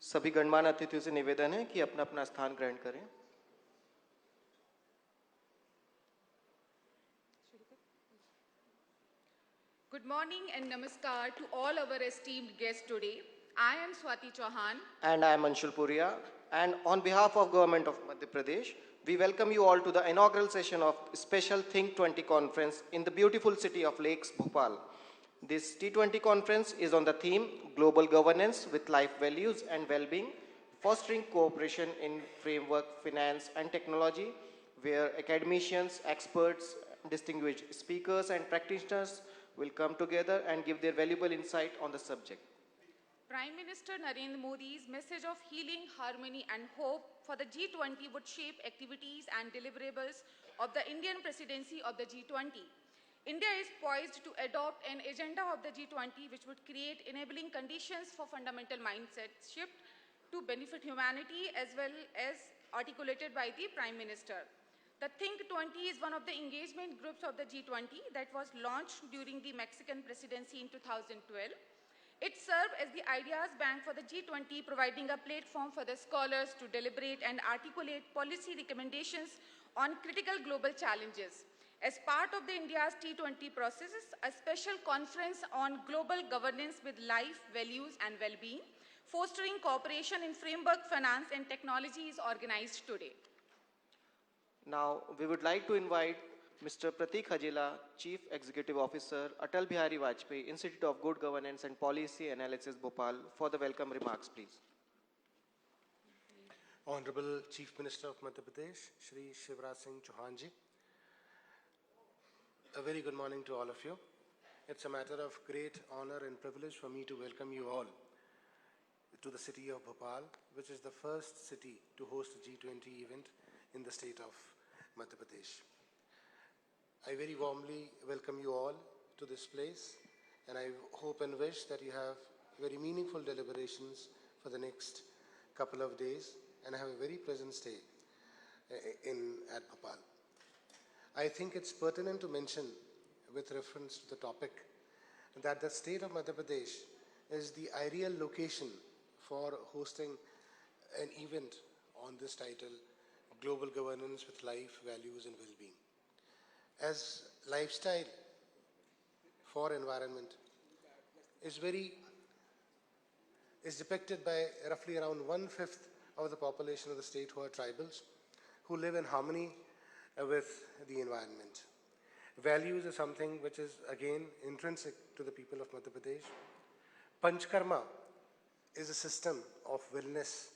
सभी गणमान्य अतिथियों से निवेदन है कि अपना अपना स्थान ग्रहण करें। Good morning and namaskar to all our esteemed guests today. I am Swati Chauhan. And I am Anshul Puria. And on behalf of Government of Madhya Pradesh, we welcome you all to the inaugural session of Special Think 20 conference in the beautiful city of Lakes, Bhopal. This T20 conference is on the theme Global Governance with Life Values and Well-being, fostering cooperation in framework, finance and technology, where academicians, experts, distinguished speakers and practitioners will come together and give their valuable insight on the subject. Prime Minister Narendra Modi's message of healing, harmony and hope for the G20 would shape activities and deliverables of the Indian presidency of the G20. India is poised to adopt an agenda of the G20 which would create enabling conditions for fundamental mindset shift to benefit humanity as well as articulated by the Prime Minister. The Think 20 is one of the engagement groups of the G20 that was launched during the Mexican presidency in 2012. It served as the Ideas Bank for the G20, providing a platform for the scholars to deliberate and articulate policy recommendations on critical global challenges. As part of the India's T20 processes, a special conference on global governance with life, values and well-being, fostering cooperation in framework, finance and technology is organized today. Now, we would like to invite Mr. Pratik Hajela, Chief Executive Officer, Atal Bihari Vajpayee, Institute of Good Governance and Policy Analysis, Bhopal, for the welcome remarks, please. Honorable Chief Minister of Madhya Pradesh, Shri Shivraj Singh Chauhan ji. A very good morning to all of you. It's a matter of great honor and privilege for me to welcome you all to the city of Bhopal, which is the first city to host a G20 event in the state of Madhya Pradesh. I very warmly welcome you all to this place, and I hope and wish that you have very meaningful deliberations for the next couple of days and have a very pleasant stay at Bhopal. I think it's pertinent to mention, with reference to the topic, that the state of Madhya Pradesh is the ideal location for hosting an event on this title, Global Governance with Life, Values and Well-being. As lifestyle for environment is depicted by roughly around 1/5 of the population of the state who are tribals, who live in harmony with the environment. Values is something which is again intrinsic to the people of Madhya Pradesh. Panchkarma is a system of wellness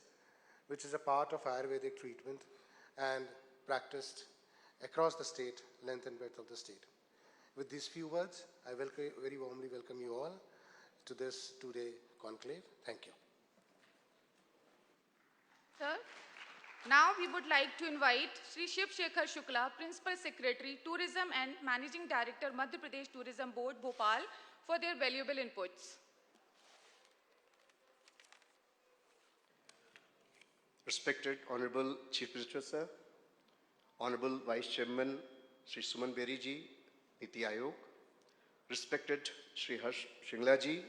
which is a part of Ayurvedic treatment and practiced across the state, length and breadth of the state. With these few words, I very warmly welcome you all to this two-day conclave. Thank you. Sir, now we would like to invite Sri Shiv Shekhar Shukla, Principal Secretary, Tourism and Managing Director, Madhya Pradesh Tourism Board, Bhopal, for their valuable inputs. Respected Honorable Chief Minister, Sir, Honorable Vice Chairman Sri Suman Beri ji, Niti Aayog, respected Sri Harsh Shingla ji,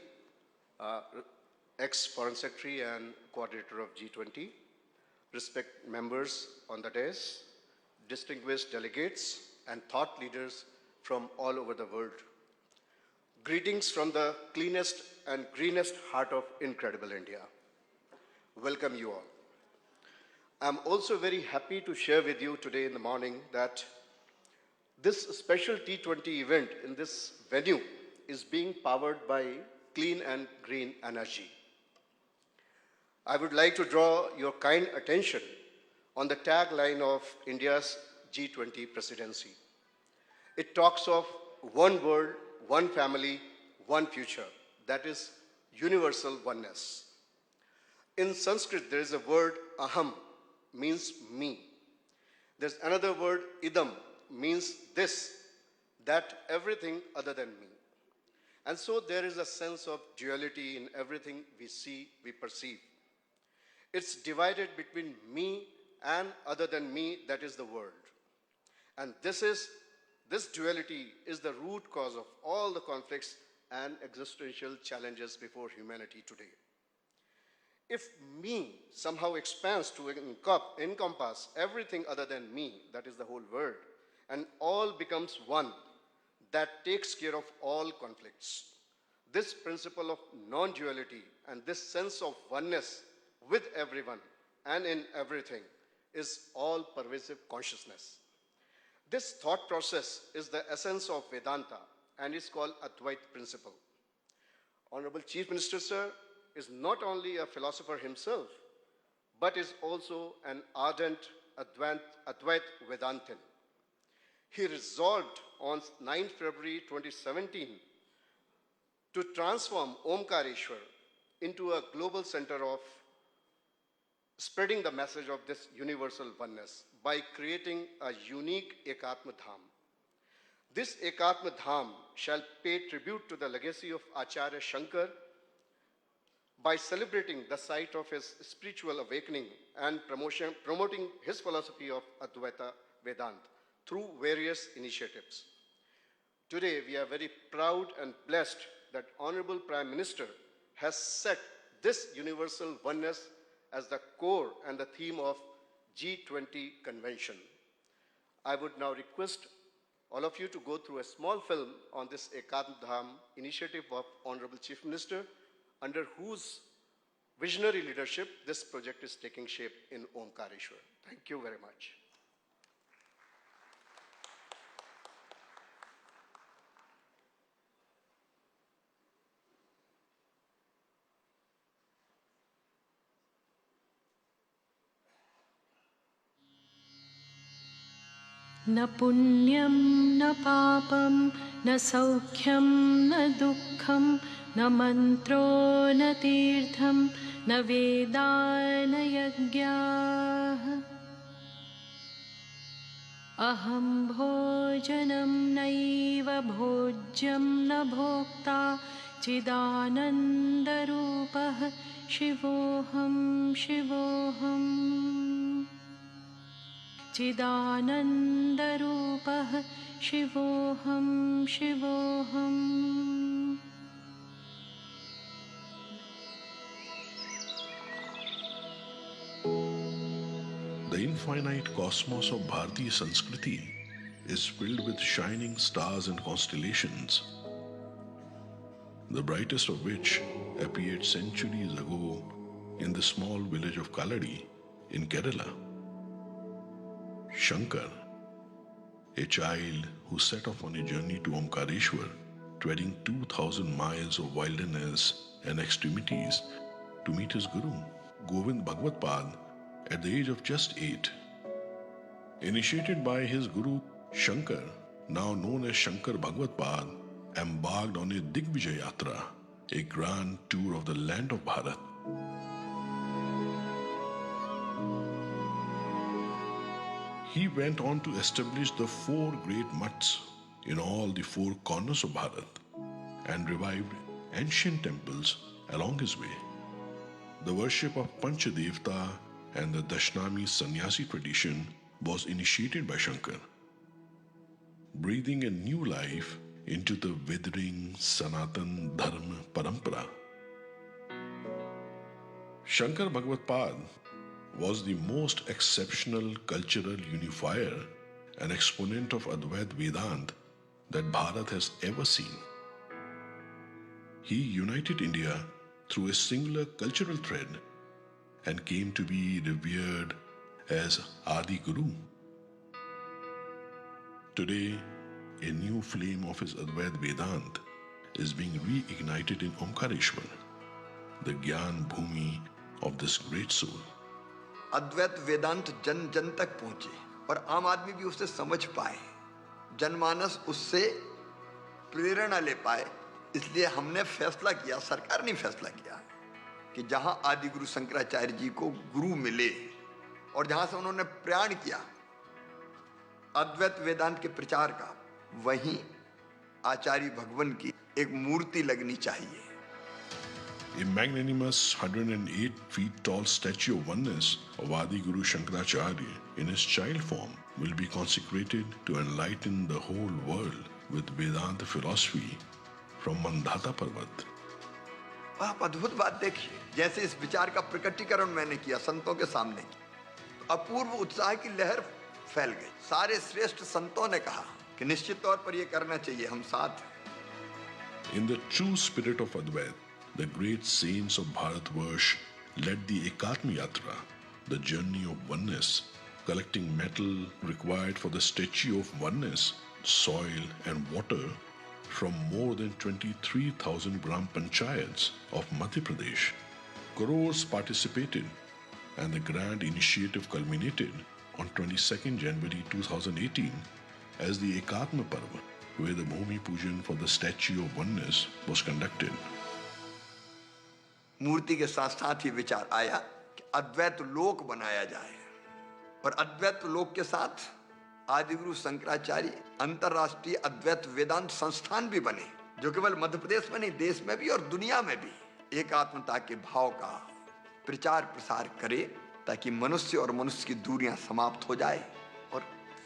ex-Foreign Secretary and Coordinator of G20, respect members on the dais, distinguished delegates and thought leaders from all over the world. Greetings from the cleanest and greenest heart of incredible India. Welcome you all. I'm also very happy to share with you today in the morning that this special T20 event in this venue is being powered by clean and green energy. I would like to draw your kind attention on the tagline of India's G20 presidency. It talks of one world, one family, one future. That is universal oneness. In Sanskrit, there is a word aham, means me. There's another word idam, means this, that, everything other than me. And so there is a sense of duality in everything we see, we perceive. It's divided between me and other than me, that is the world. And this duality is the root cause of all the conflicts and existential challenges before humanity today. If me somehow expands to encompass everything other than me, that is the whole world, and all becomes one, that takes care of all conflicts. This principle of non-duality and this sense of oneness with everyone and in everything is all pervasive consciousness. This thought process is the essence of Vedanta and is called Advaita principle. Honorable Chief Minister, sir, is not only a philosopher himself, but is also an ardent Advaita Vedantin. He resolved on 9 February 2017 to transform Omkareshwar into a global center of spreading the message of this universal oneness by creating a unique Ekatma Dham. This Ekatma Dham shall pay tribute to the legacy of Acharya Shankar by celebrating the site of his spiritual awakening and promoting his philosophy of Advaita Vedanta through various initiatives. Today, we are very proud and blessed that Honorable Prime Minister has set this universal oneness as the core and the theme of G20 convention. I would now request all of you to go through a small film on this Ekatma Dham initiative of Honorable Chief Minister, under whose visionary leadership this project is taking shape in Omkareshwar. Thank you very much. न पुण्यं न पापं न सौख्यं न दुःखं न मन्त्रो न तीर्थं न वेदा न यज्ञाः अहं भोजनं नैव भोज्यं न भोक्ता चिदानन्दरूपः शिवोऽहं शिवोऽहम् चिदानन्दरूपः शिवोऽहं शिवोऽहम्. The infinite cosmos of Bharatiya Sanskriti is filled with shining stars and constellations, the brightest of which appeared centuries ago in the small village of Kaladi in Kerala. Shankar, a child who set off on a journey to Omkareshwar, treading 2,000 miles of wilderness and extremities to meet his guru, Govind Bhagwat Pad, at the age of just 8. Initiated by his guru Shankar, now known as Shankar Bhagwat Pad, embarked on a Digvijay Yatra, a grand tour of the land of Bharat. He went on to establish the 4 great mutts in all the 4 corners of Bharat and revived ancient temples along his way. The worship of Panchadevta and the Dashnami Sannyasi tradition was initiated by Shankar, breathing a new life into the withering Sanatan Dharma Parampara. Shankar Bhagwat Pad was the most exceptional cultural unifier and exponent of Advaita Vedanta that Bharat has ever seen. He united India through a singular cultural thread and came to be revered as Adi Guru. Today, a new flame of his Advaita Vedanta is being reignited in Omkareshwar, the Gyan Bhumi of this great soul. अद्वैत वेदांत जन जन तक पहुंचे और आम आदमी भी उससे समझ पाए, जनमानस उससे प्रेरणा ले पाए। इसलिए हमने फैसला किया, सरकार ने फैसला किया कि जहां आदि गुरु शंकराचार्य जी को गुरु मिले और जहां से उन्होंने प्रयाण किया अद्वैत वेदांत के प्रचार का, वहीं आचार्य भगवान की एक मूर्ति लगनी चाहिए। A magnanimous 108 feet tall statue of oneness of Adi Guru Shankaracharya in his child form will be consecrated to enlighten the whole world with Vedanta philosophy from Mandhata Parvat. आप अद्भुत बात देखिए, जैसे इस विचार का प्रकटीकरण मैंने किया संतों के सामने, तो अपूर्व उत्साह की लहर फैल गई। सारे श्रेष्ठ संतों ने कहा कि निश्चित तौर पर यह करना चाहिए, हम साथ हैं। In the true spirit of Advait, the great saints of Bharatvarsh led the Ekatma Yatra, the journey of oneness, collecting metal required for the statue of oneness, soil and water from more than 23,000 Gram Panchayats of Madhya Pradesh. Crores participated, and the grand initiative culminated on 22nd January 2018 as the Ekatma Parva, where the Bhumi Pujan for the statue of oneness was conducted. मूर्ति के साथ साथ ही विचार आया कि अद्वैत लोक बनाया जाए, और अद्वैत लोक के साथ आदिगुरु शंकराचार्य अंतरराष्ट्रीय अद्वैत वेदांत संस्थान भी बने, जो केवल मध्य प्रदेश में नहीं, देश में भी और दुनिया में भी एकात्मता के भाव का प्रचार प्रसार करे, ताकि मनुष्य और मनुष्य की दूरियां समाप्त हो जाए। और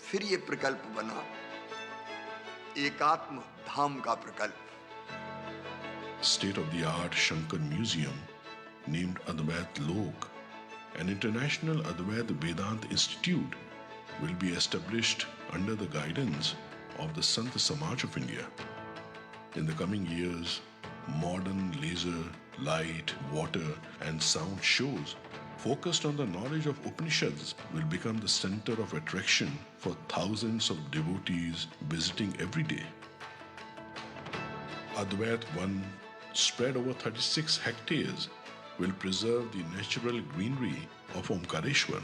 फिर ये प्रकल्प बना एकात्म धाम का प्रकल्प। State-of-the-art Shankar Museum, named Advait Lok, an international Advait Vedant Institute, will be established under the guidance of the Sant Samaj of India. In the coming years, modern laser, light, water and sound shows focused on the knowledge of Upanishads will become the center of attraction for thousands of devotees visiting every day. Advait One, spread over 36 hectares, will preserve the natural greenery of Omkareshwar.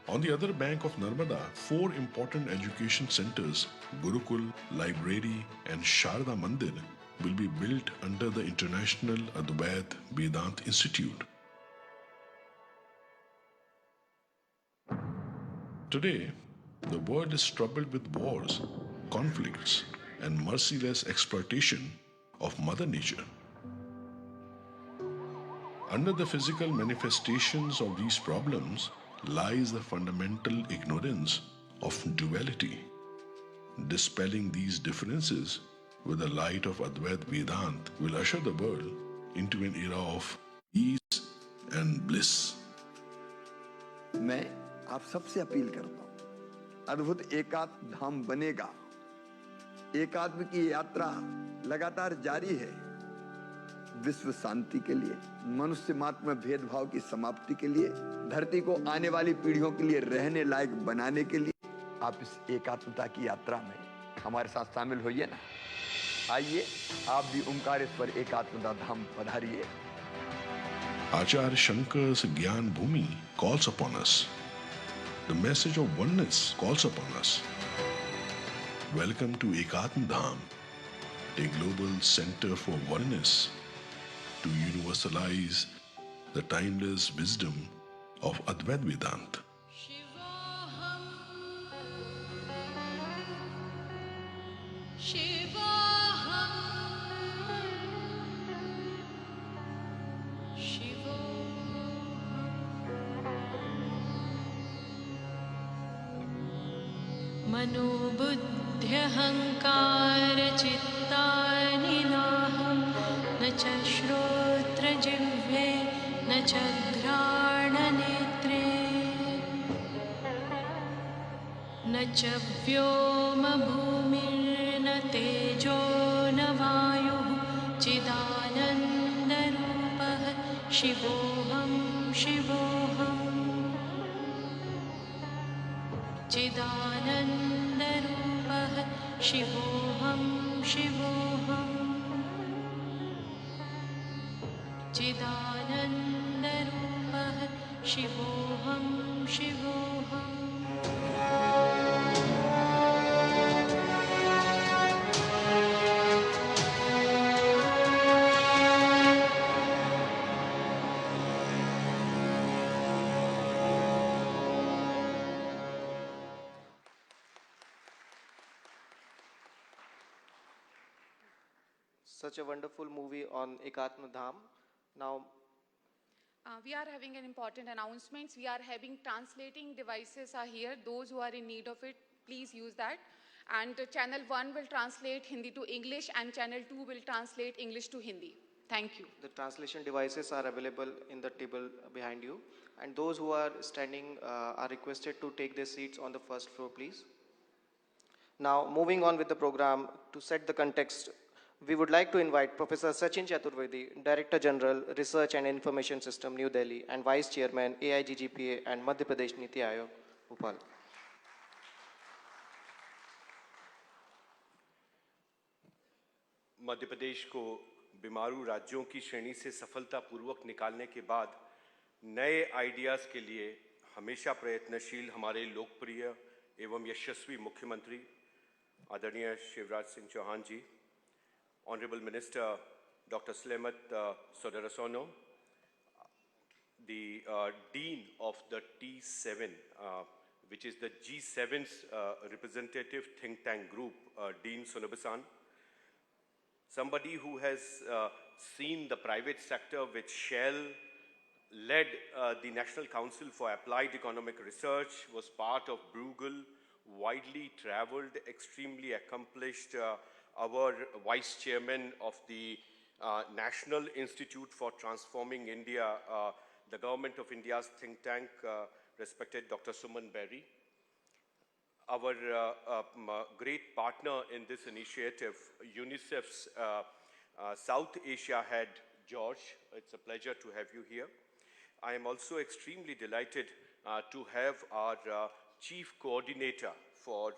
On the other bank of Narmada, 4 important education centers, Gurukul, Library and Sharda Mandir, will be built under the International Advait Vedant Institute. Today, the world is troubled with wars, conflicts, and merciless exploitation of Mother Nature. Under the physical manifestations of these problems lies the fundamental ignorance of duality. Dispelling these differences with the light of Advait Vedant will usher the world into an era of peace and bliss. मैं आप सबसे appeal करता हूं, अद्भुत एकात्म धाम बनेगा। एकात्म की यात्रा लगातार जारी है, विश्व शांति के लिए, मनुष्य मात्र में भेदभाव की समाप्ति के लिए, धरती को आने वाली पीढ़ियों के लिए रहने लायक बनाने के लिए। आप इस एकात्मता की यात्रा में हमारे साथ शामिल होइए ना। आइए आप भी ओंकारेश्वर एकात्मता धाम पधारिए। Acharya Shankar's Gyan Bhumi calls upon us. The message of oneness calls upon us. Welcome to Ekatma Dham, a global center for oneness, to universalize the timeless wisdom of Advait Vedanta. मनोबुद्ध्यहङ्कारचित्तानिनाहं न च श्रोत्रजिह्वे न च घ्राणनेत्रे न च व्योमभूमिर्न तेजो न वायुः चिदानन्दरूपः शिवोऽहं शिवोऽहम् चिदानन्दरूपः शिवोऽहं शिवोऽहम् चिदानन्दरूपः शिवोऽहं शिवोऽहम् Such a wonderful movie on Ekatma Dham. Now, We are having an important announcement. We are having translating devices are here. Those who are in need of it, please use that. And channel 1 will translate Hindi to English and channel 2 will translate English to Hindi. Thank you. The translation devices are available in the table behind you. And those who are standing are requested to take their seats on the first floor, please. Now, moving on with the program, to set the context, we would like to invite Professor Sachin Chaturvedi, Director General, Research and Information System, New Delhi, and Vice Chairman, AIGGPA and Madhya Pradesh Niti Aayog, Bhopal. Madhya Pradesh को बीमारू राज्यों की श्रेणी से सफलतापूर्वक निकालने के बाद नए आइडियाज़ के लिए हमेशा प्रयत्नशील हमारे लोकप्रिय एवं यशस्वी मुख्यमंत्री आदरणीय Shivraj Singh Chouhan ji, honourable minister doctor Slamet Soedarsono, the Dean of the T7, which is the G7's representative think tank group, Dean Sunabasan, somebody who has seen the private sector with Shell, led the National Council for Applied Economic Research, was part of Bruegel, widely traveled, extremely accomplished, our vice chairman of the National Institute for Transforming India, the Government of India's think tank, respected Dr. Suman Berry. Our great partner in this initiative, UNICEF's South Asia head, George. It's a pleasure to have you here. I am also extremely delighted to have our chief coordinator for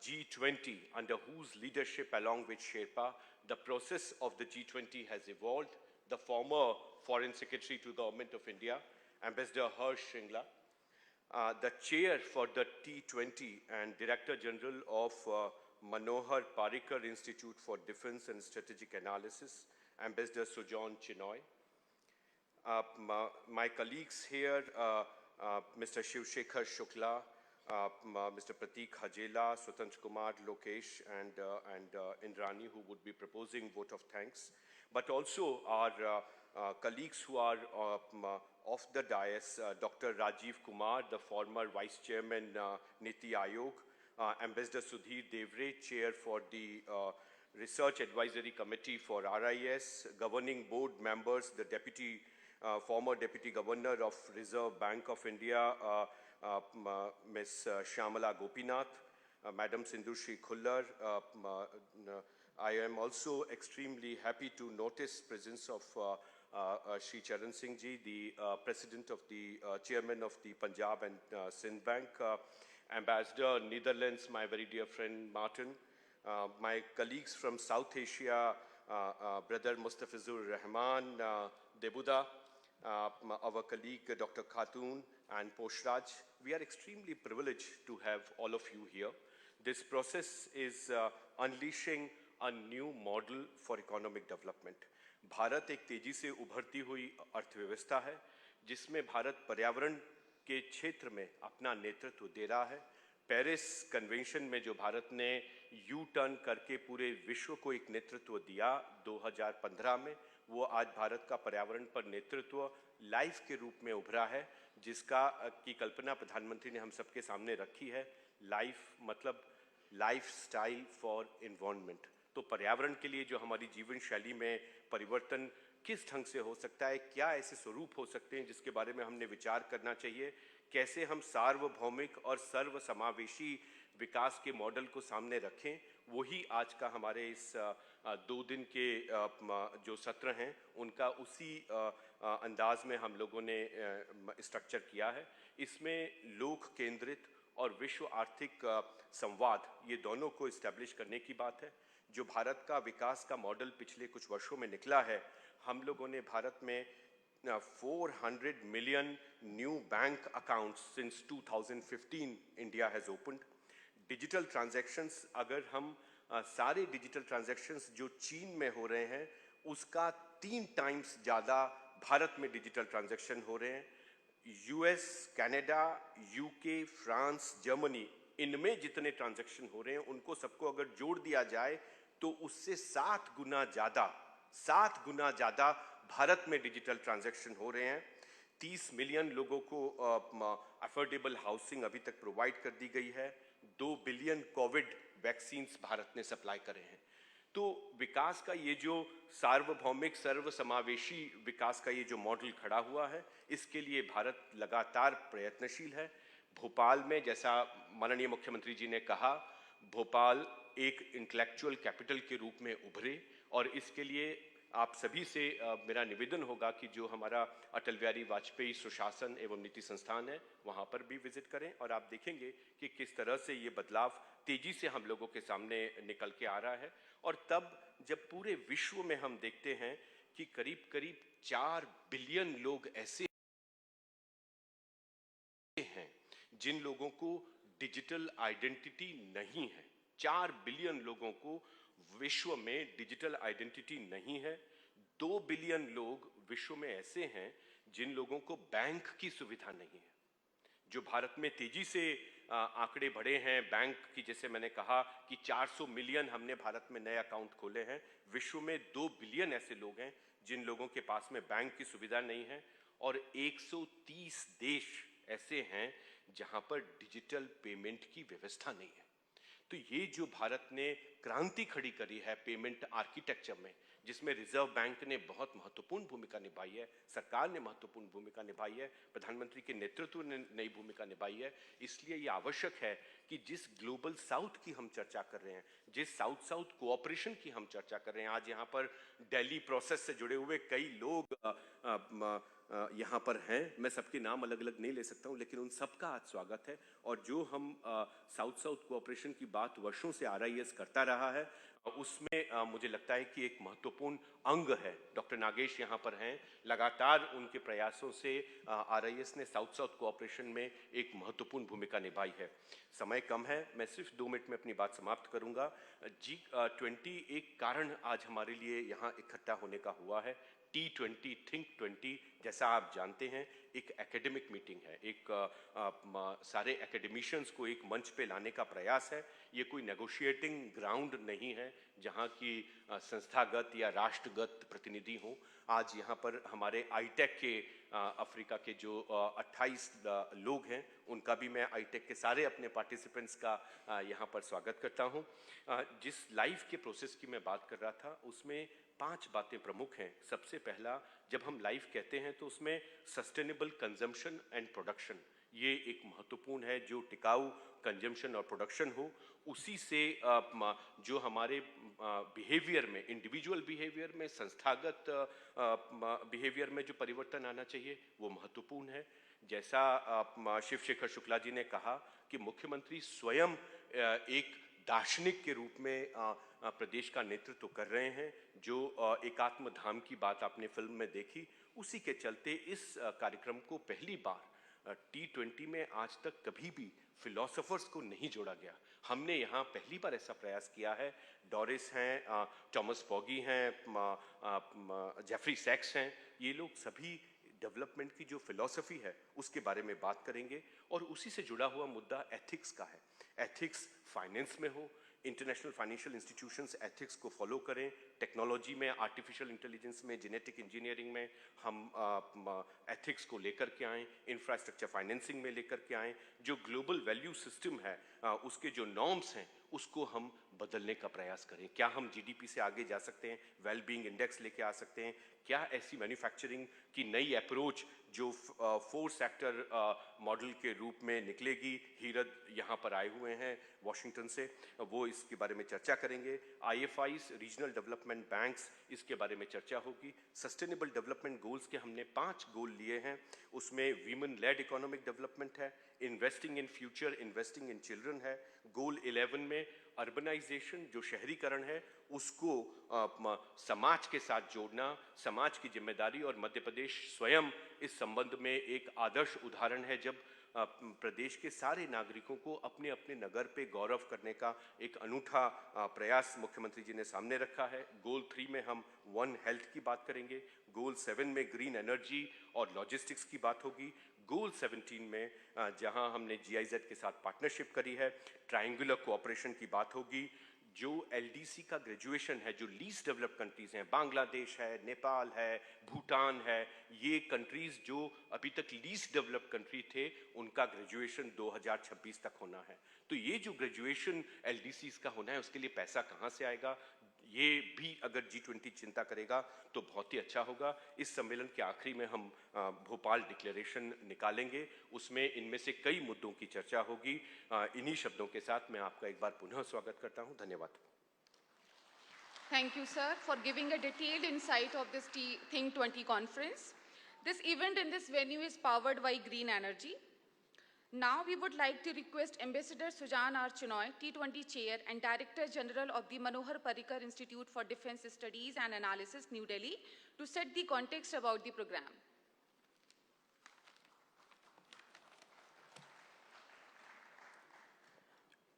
G20, under whose leadership, along with Sherpa, the process of the G20 has evolved, the former Foreign Secretary to the Government of India, Ambassador Harsh Shringla, the chair for the T20 and Director General of Manohar Parrikar Institute for Defense and Strategic Analysis, Ambassador Sujohn Chinoy. My colleagues here, Mr. Shivshekhar Shukla, Mr. Pratik Hajela, Swatantra Kumar, Lokesh, and Indrani, who would be proposing vote of thanks, but also our colleagues who are off the dais, Dr. Rajiv Kumar, the former Vice Chairman, Niti Aayog, Ambassador Sudhir Devre, Chair for the Research Advisory Committee for RIS, Governing Board members, the former Deputy Governor of Reserve Bank of India, Ms. Shyamala Gopinath, Madam Sindhu Shri Khullar. I am also extremely happy to notice presence of Shri Charan Singh Ji, the President of the Chairman of the Punjab and Sindh Bank, Ambassador Netherlands, my very dear friend Martin, my colleagues from South Asia, Brother Mustafizur Rahman Debuda, our colleague Dr. Khatun and Poshraj. We are extremely privileged to have all of you here. This process is unleashing a new model for economic development. Bharat एक तेजी से उभरती हुई अर्थव्यवस्था है, जिसमें भारत पर्यावरण के क्षेत्र में अपना नेतृत्व दे रहा है। पेरिस कन्वेंशन में जो भारत ने यू टर्न करके पूरे विश्व को एक नेतृत्व दिया 2015 में, वो आज भारत का पर्यावरण पर नेतृत्व लाइफ के रूप में उभरा है, जिसका की कल्पना प्रधानमंत्री ने हम सबके सामने रखी है। लाइफ मतलब लाइफ स्टाइल फॉर एनवायरनमेंट। तो पर्यावरण के लिए जो हमारी जीवन शैली में परिवर्तन किस ढंग से हो सकता है, क्या ऐसे स्वरूप हो सकते हैं जिसके बारे में हमने विचार करना चाहिए, कैसे हम सार्वभौमिक और सर्वसमावेशी विकास के मॉडल को सामने रखें, वही आज का हमारे इस 2 दिन के जो सत्र हैं उनका उसी अंदाज में हम लोगों ने स्ट्रक्चर किया है। इसमें लोक केंद्रित और विश्व आर्थिक संवाद, ये दोनों को इस्टेब्लिश करने की बात है। जो भारत का विकास का मॉडल पिछले कुछ वर्षों में निकला है, हम लोगों ने भारत में 400 million new bank accounts since 2015 India has opened. Digital transactions, अगर हम सारे डिजिटल ट्रांजैक्शंस जो चीन में हो रहे हैं उसका 3 times ज़्यादा भारत में डिजिटल ट्रांजैक्शन हो रहे हैं। US, Canada, UK, France, Germany, इनमें जितने ट्रांजैक्शन हो रहे हैं उनको सबको अगर जोड़ दिया जाए तो उससे 7 गुना ज़्यादा भारत में डिजिटल ट्रांजैक्शन हो रहे हैं। 30 मिलियन लोगों को अफोर्डेबल हाउसिंग अभी तक प्रोवाइड कर दी गई है। 2 बिलियन कोविड वैक्सीन्स भारत ने सप्लाई करे हैं। तो विकास का ये जो सार्वभौमिक सर्वसमावेशी विकास का ये जो मॉडल खड़ा हुआ है, इसके लिए भारत लगातार प्रयत्नशील है। भोपाल में, जैसा माननीय मुख्यमंत्री जी ने कहा, भोपाल एक इंटेलेक्चुअल कैपिटल के रूप में उभरे, और इसके लिए आप सभी से मेरा निवेदन होगा कि जो हमारा अटल बिहारी वाजपेयी सुशासन एवं नीति संस्थान है, वहाँ पर भी विजिट करें, और आप देखेंगे कि किस तरह से ये बदलाव तेजी से हम लोगों के सामने निकल के आ रहा है। और तब जब पूरे विश्व में हम देखते हैं कि करीब करीब 4 बिलियन लोग ऐसे हैं जिन लोगों को डिजिटल आइडेंटिटी नहीं है। 4 बिलियन लोगों को विश्व में डिजिटल आइडेंटिटी नहीं है। 2 बिलियन लोग विश्व में ऐसे हैं जिन लोगों को बैंक की सुविधा नहीं है। जो भारत में तेजी से आंकड़े बढ़े हैं बैंक की, जैसे मैंने कहा कि 400 मिलियन हमने भारत में नए अकाउंट खोले हैं। विश्व में 2 बिलियन ऐसे लोग हैं जिन लोगों के पास में बैंक की सुविधा नहीं है, और 130 देश ऐसे हैं जहां पर डिजिटल पेमेंट की व्यवस्था नहीं है। तो ये जो भारत ने क्रांति खड़ी करी है पेमेंट आर्किटेक्चर में, जिसमें रिजर्व बैंक ने बहुत महत्वपूर्ण भूमिका निभाई है, सरकार ने महत्वपूर्ण भूमिका निभाई है, प्रधानमंत्री के नेतृत्व ने नई भूमिका निभाई है, इसलिए ये आवश्यक है कि जिस ग्लोबल साउथ की हम चर्चा कर रहे हैं, जिस साउथ साउथ कोऑपरेशन की हम चर्चा कर रहे हैं, आज यहाँ पर दिल्ली प्रोसेस से जुड़े हुए कई लोग यहाँ पर हैं। मैं सबके नाम अलग अलग नहीं ले सकता हूँ, लेकिन उन सबका आज स्वागत है। और जो हम साउथ साउथ कोऑपरेशन की बात वर्षों से RIS करता रहा है, उसमें मुझे लगता है कि एक महत्वपूर्ण अंग है। डॉक्टर नागेश यहाँ पर हैं, लगातार उनके प्रयासों से RIS ने साउथ साउथ कोऑपरेशन में एक महत्वपूर्ण भूमिका निभाई है। समय कम है, मैं सिर्फ 2 मिनट में अपनी बात समाप्त करूंगा। G20 एक कारण आज हमारे लिए यहाँ इकट्ठा होने का हुआ है। T20 थिंक 20, जैसा आप जानते हैं, एक एकेडमिक मीटिंग है, एक सारे एकेडमिशियंस को एक मंच पे लाने का प्रयास है। ये कोई नेगोशिएटिंग ग्राउंड नहीं है जहाँ की संस्थागत या राष्ट्रगत प्रतिनिधि हों। आज यहाँ पर हमारे आईटेक के अफ्रीका के जो 28 लोग हैं, उनका भी मैं आईटेक के सारे अपने पार्टिसिपेंट्स का यहाँ पर स्वागत करता हूँ। जिस लाइफ के प्रोसेस की मैं बात कर रहा था, उसमें 5 बातें प्रमुख हैं। सबसे पहला, जब हम लाइफ कहते हैं तो उसमें सस्टेनेबल कंजम्पशन एंड प्रोडक्शन, ये एक महत्वपूर्ण है। जो टिकाऊ कंजम्पशन और प्रोडक्शन हो, उसी से जो हमारे बिहेवियर में, इंडिविजुअल बिहेवियर में, संस्थागत बिहेवियर में जो परिवर्तन आना चाहिए, वो महत्वपूर्ण है। जैसा शिव शेखर शुक्ला जी ने कहा कि मुख्यमंत्री स्वयं एक दार्शनिक के रूप में प्रदेश का नेतृत्व कर रहे हैं। जो एकात्म धाम की बात आपने फिल्म में देखी, उसी के चलते इस कार्यक्रम को पहली बार T20 में आज तक कभी भी फिलोसोफर्स को नहीं जोड़ा गया। हमने यहाँ पहली बार ऐसा प्रयास किया है। डॉरिस हैं, थॉमस पॉगी हैं, जेफरी सैक्स हैं, ये लोग सभी डेवलपमेंट की जो फिलॉसफी है उसके बारे में बात करेंगे। और उसी से जुड़ा हुआ मुद्दा एथिक्स का है। एथिक्स फाइनेंस में हो, इंटरनेशनल फाइनेंशियल इंस्टीट्यूशंस एथिक्स को फॉलो करें। टेक्नोलॉजी में, आर्टिफिशियल इंटेलिजेंस में, जेनेटिक इंजीनियरिंग में हम एथिक्स को लेकर के आएँ, इंफ्रास्ट्रक्चर फाइनेंसिंग में लेकर के आएँ। जो ग्लोबल वैल्यू सिस्टम है, उसके जो नॉर्म्स हैं, उसको हम बदलने का प्रयास करें। क्या हम GDP से आगे जा सकते हैं, वेल बीइंग इंडेक्स लेके आ सकते हैं? क्या ऐसी मैन्युफैक्चरिंग की नई अप्रोच जो 4 सेक्टर मॉडल के रूप में निकलेगी? हीरद यहाँ पर आए हुए हैं वॉशिंगटन से, वो इसके बारे में चर्चा करेंगे। IFIs, रीजनल डेवलपमेंट बैंक्स, इसके बारे में चर्चा होगी। सस्टेनेबल डेवलपमेंट गोल्स के हमने 5 गोल लिए हैं। उसमें वीमेन लेड इकोनॉमिक डेवलपमेंट है, investing in future, investing in children है। गोल 11 में अर्बनाइजेशन, जो शहरीकरण है, उसको समाज के साथ जोड़ना, समाज की जिम्मेदारी। और मध्य प्रदेश स्वयं इस संबंध में एक आदर्श उदाहरण है, जब प्रदेश के सारे नागरिकों को अपने अपने नगर पे गौरव करने का एक अनूठा प्रयास मुख्यमंत्री जी ने सामने रखा है। गोल 3 में हम वन हेल्थ की बात करेंगे। गोल 7 में ग्रीन एनर्जी और लॉजिस्टिक्स की बात होगी। गोल 17 में जहां हमने GIZ के साथ पार्टनरशिप करी है, ट्रायंगुलर कोऑपरेशन की बात होगी। जो LDC का ग्रेजुएशन है, जो लीस्ट डेवलप्ड कंट्रीज हैं, बांग्लादेश है, नेपाल है, भूटान है, ये कंट्रीज जो अभी तक लीस्ट डेवलप्ड कंट्री थे, उनका ग्रेजुएशन 2026 तक होना है। तो ये जो ग्रेजुएशन LDCs का होना है, उसके लिए पैसा कहाँ से आएगा? ये भी अगर G20 चिंता करेगा तो बहुत ही अच्छा होगा। इस सम्मेलन के आखिरी में हम भोपाल डिक्लेरेशन निकालेंगे, उसमें इनमें से कई मुद्दों की चर्चा होगी। इन्हीं शब्दों के साथ मैं आपका एक बार पुनः स्वागत करता हूं। धन्यवाद। Thank you, sir, for giving a detailed insight of this Think 20 conference. This event in this venue is powered by green energy. Now we would like to request Ambassador Sujan R. Chinoy, T20 Chair and Director General of the Manohar Parrikar Institute for Defense Studies and Analysis, New Delhi, to set the context about the program.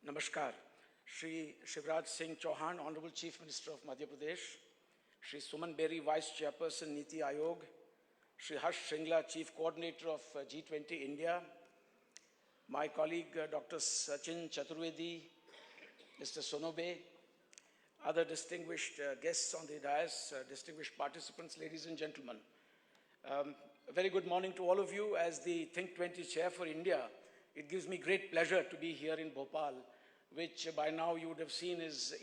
Namaskar. Shri Shivraj Singh Chauhan, Honorable Chief Minister of Madhya Pradesh, Shri Suman Beri, Vice Chairperson, Niti Aayog, Shri Harsh Shringla, Chief Coordinator of G20 India, my colleague Dr. Sachin Chaturvedi, Mr. Sonobe, other distinguished guests on the dais, distinguished participants, ladies and gentlemen. A very good morning to all of you. As the Think 20 Chair for India, it gives me great pleasure to be here in Bhopal, which by now you would have seen is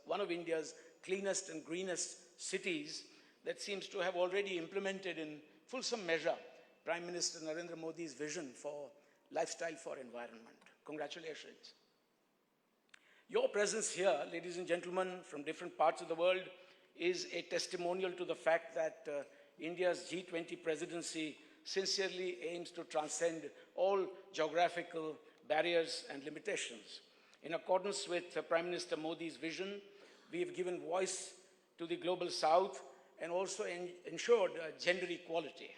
one of India's cleanest and greenest cities that seems to have already implemented in fulsome measure Prime Minister Narendra Modi's vision for lifestyle for environment. Congratulations. Your presence here, ladies and gentlemen, from different parts of the world, is a testimonial to the fact that India's G20 presidency sincerely aims to transcend all geographical barriers and limitations. In accordance with Prime Minister Modi's vision, we have given voice to the global south and also ensured gender equality.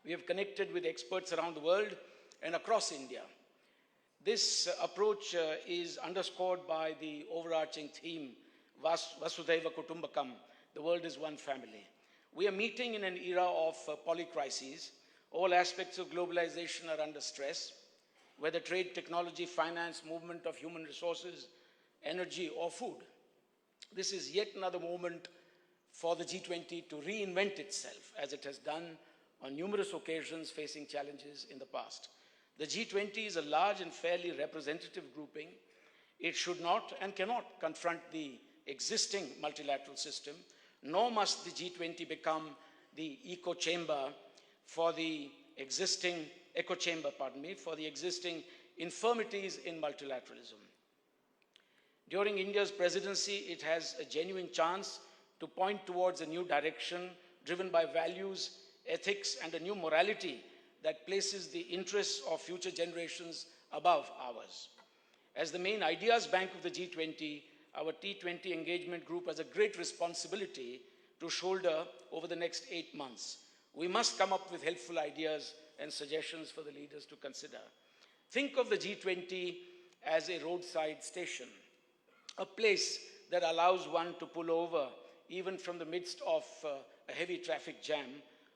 We have connected with experts around the world and across India. This approach is underscored by the overarching theme, Vasudhaiva Kutumbakam, the world is one family. We are meeting in an era of polycrises. All aspects of globalization are under stress, whether trade, technology, finance, movement of human resources, energy, or food. This is yet another moment for the G20 to reinvent itself, as it has done on numerous occasions facing challenges in the past. The G20 is a large and fairly representative grouping. It should not and cannot confront the existing multilateral system, nor must the G20 become the echo chamber for the existing infirmities in multilateralism. During India's presidency, it has a genuine chance to point towards a new direction driven by values, ethics, and a new morality that places the interests of future generations above ours. As the main ideas bank of the G20, our T20 engagement group has a great responsibility to shoulder over the next 8 months. We must come up with helpful ideas and suggestions for the leaders to consider. Think of the G20 as a roadside station, a place that allows one to pull over even from the midst of a heavy traffic jam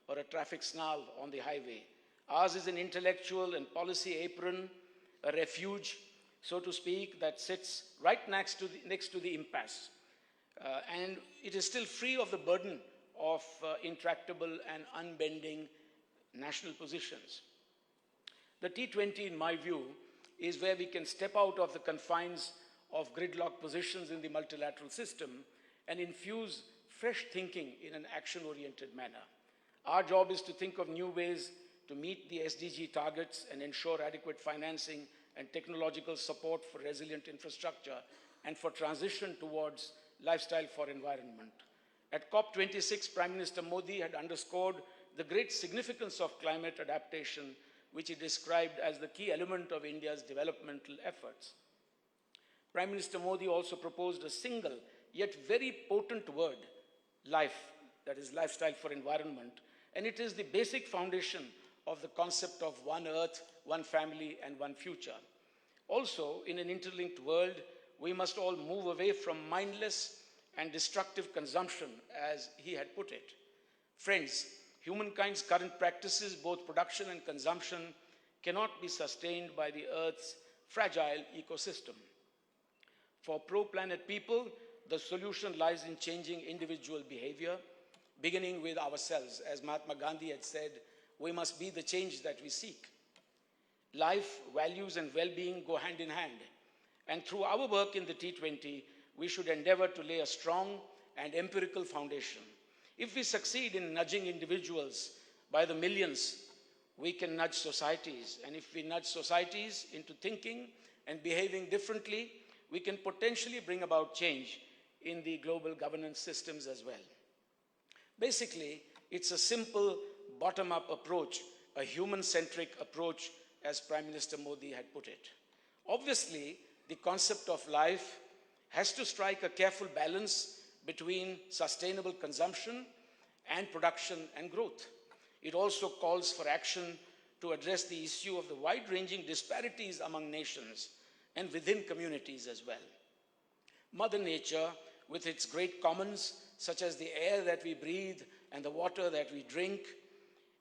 or a traffic snarl on the highway. Ours is an intellectual and policy apron, a refuge, so to speak, that sits right next to the impasse. And it is still free of the burden of intractable and unbending national positions. The T20, in my view, is where we can step out of the confines of gridlock positions in the multilateral system and infuse fresh thinking in an action-oriented manner. Our job is to think of new ways to meet the SDG targets and ensure adequate financing and technological support for resilient infrastructure and for transition towards lifestyle for environment. At COP26, Prime Minister Modi had underscored the great significance of climate adaptation, which he described as the key element of India's developmental efforts. Prime Minister Modi also proposed a single yet very potent word, life, that is lifestyle for environment, and it is the basic foundation of the concept of one earth, one family, and one future. Also, in an interlinked world, we must all move away from mindless and destructive consumption, as he had put it. Friends, humankind's current practices, both production and consumption, cannot be sustained by the Earth's fragile ecosystem. For pro-planet people, the solution lies in changing individual behavior, beginning with ourselves. As Mahatma Gandhi had said, we must be the change that we seek. Life, values, and well-being go hand in hand. And through our work in the T20, we should endeavor to lay a strong and empirical foundation. If we succeed in nudging individuals by the millions, we can nudge societies. And if we nudge societies into thinking and behaving differently, we can potentially bring about change in the global governance systems as well. Basically, it's a simple bottom-up approach, a human-centric approach, as Prime Minister Modi had put it. Obviously, the concept of life has to strike a careful balance between sustainable consumption and production and growth. It also calls for action to address the issue of the wide-ranging disparities among nations and within communities as well. Mother Nature, with its great commons, such as the air that we breathe and the water that we drink,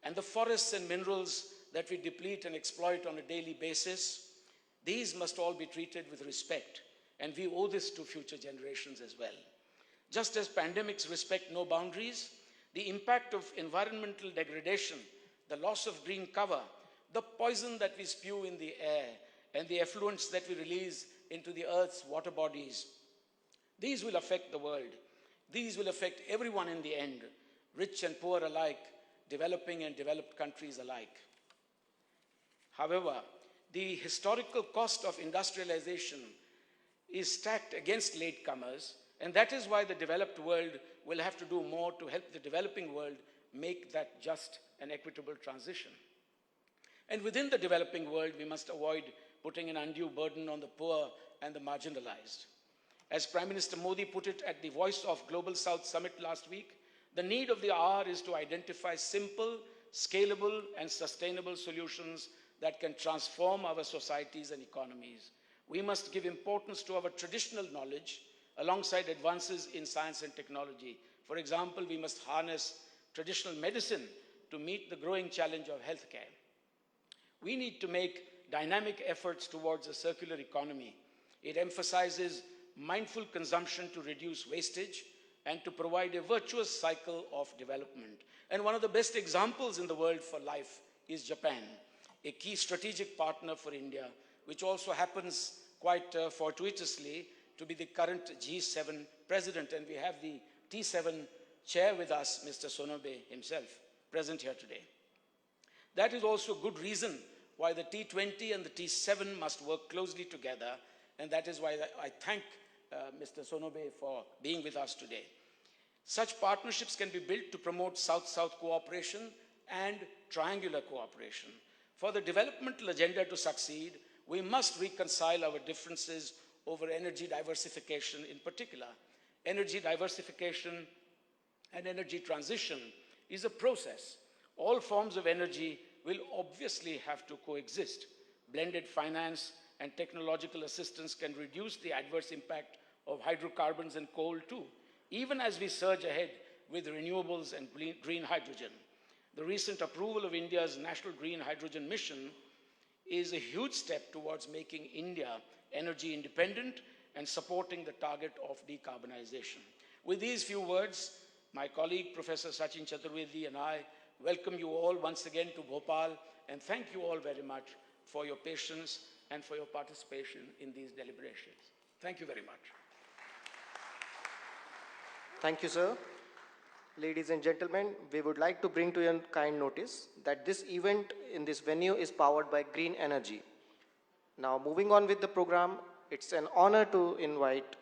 and the forests and minerals that we deplete and exploit on a daily basis, these must all be treated with respect, and we owe this to future generations as well. Just as pandemics respect no boundaries, the impact of environmental degradation, the loss of green cover, the poison that we spew in the air, and the effluents that we release into the earth's water bodies, these will affect the world. These will affect everyone in the end, rich and poor alike, developing and developed countries alike. However, the historical cost of industrialization is stacked against latecomers, and that is why the developed world will have to do more to help the developing world make that just and equitable transition. And within the developing world, we must avoid putting an undue burden on the poor and the marginalized. As Prime Minister Modi put it at the Voice of Global South Summit last week, the need of the hour is to identify simple, scalable, and sustainable solutions that can transform our societies and economies. We must give importance to our traditional knowledge alongside advances in science and technology. For example, we must harness traditional medicine to meet the growing challenge of healthcare. We need to make dynamic efforts towards a circular economy. It emphasizes mindful consumption to reduce wastage and to provide a virtuous cycle of development. And one of the best examples in the world for life is Japan, a key strategic partner for India, which also happens quite fortuitously to be the current G7 president. And we have the T7 chair with us, Mr. Sonobe himself, present here today. That is also good reason why the T20 and the T7 must work closely together, and that is why I thank Mr. Sonobe for being with us today. Such partnerships can be built to promote South-South cooperation and triangular cooperation. For the developmental agenda to succeed, we must reconcile our differences over energy diversification in particular. Energy diversification and energy transition is a process. All forms of energy will obviously have to coexist. Blended finance and technological assistance can reduce the adverse impact of hydrocarbons and coal too, even as we surge ahead with renewables and green hydrogen. The recent approval of India's National Green Hydrogen Mission is a huge step towards making India energy independent and supporting the target of decarbonization. With these few words, my colleague, Professor Sachin Chaturvedi, and I welcome you all once again to Bhopal, and thank you all very much for your patience and for your participation in these deliberations. Thank you very much. Thank you, sir. Ladies and gentlemen, we would like to bring to your kind notice that this event in this venue is powered by green energy. Now, moving on with the program, it's an honor to invite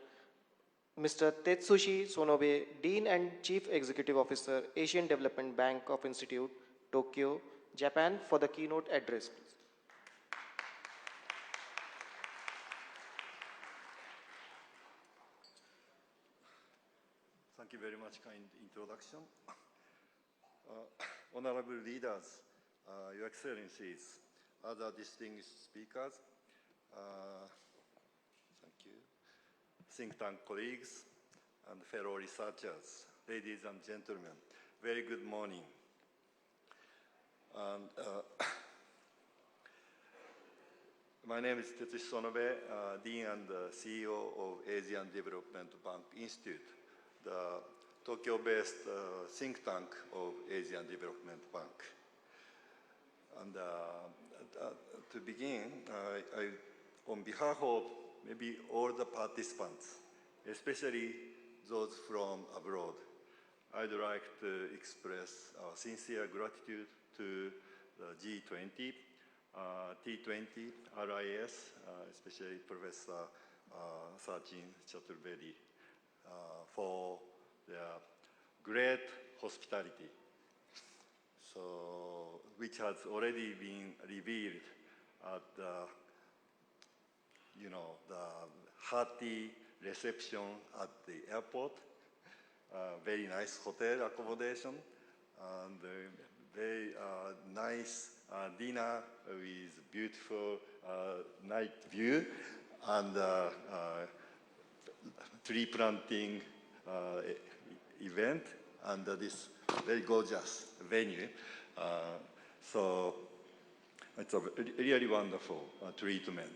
Mr. Tetsushi Sonobe, Dean and Chief Executive Officer, Asian Development Bank of Institute, Tokyo, Japan, for the keynote address. Thank you very much, kind introduction. Honorable leaders, Your Excellencies, other distinguished speakers, thank you, think tank colleagues, and fellow researchers, ladies and gentlemen, very good morning. And, my name is Tetsushi Sonobe, Dean and CEO of Asian Development Bank Institute, the Tokyo-based think tank of Asian Development Bank. And to begin, on behalf of maybe all the participants especially those from abroad. I'd like to express our sincere gratitude to the G20, T20, RIS, especially Professor Sachin Chaturvedi, for their great hospitality, so which has already been revealed at the hearty reception at the airport, very nice hotel accommodation, and very nice dinner with beautiful night view, and tree planting event, and this very gorgeous venue. So it's a really wonderful treatment.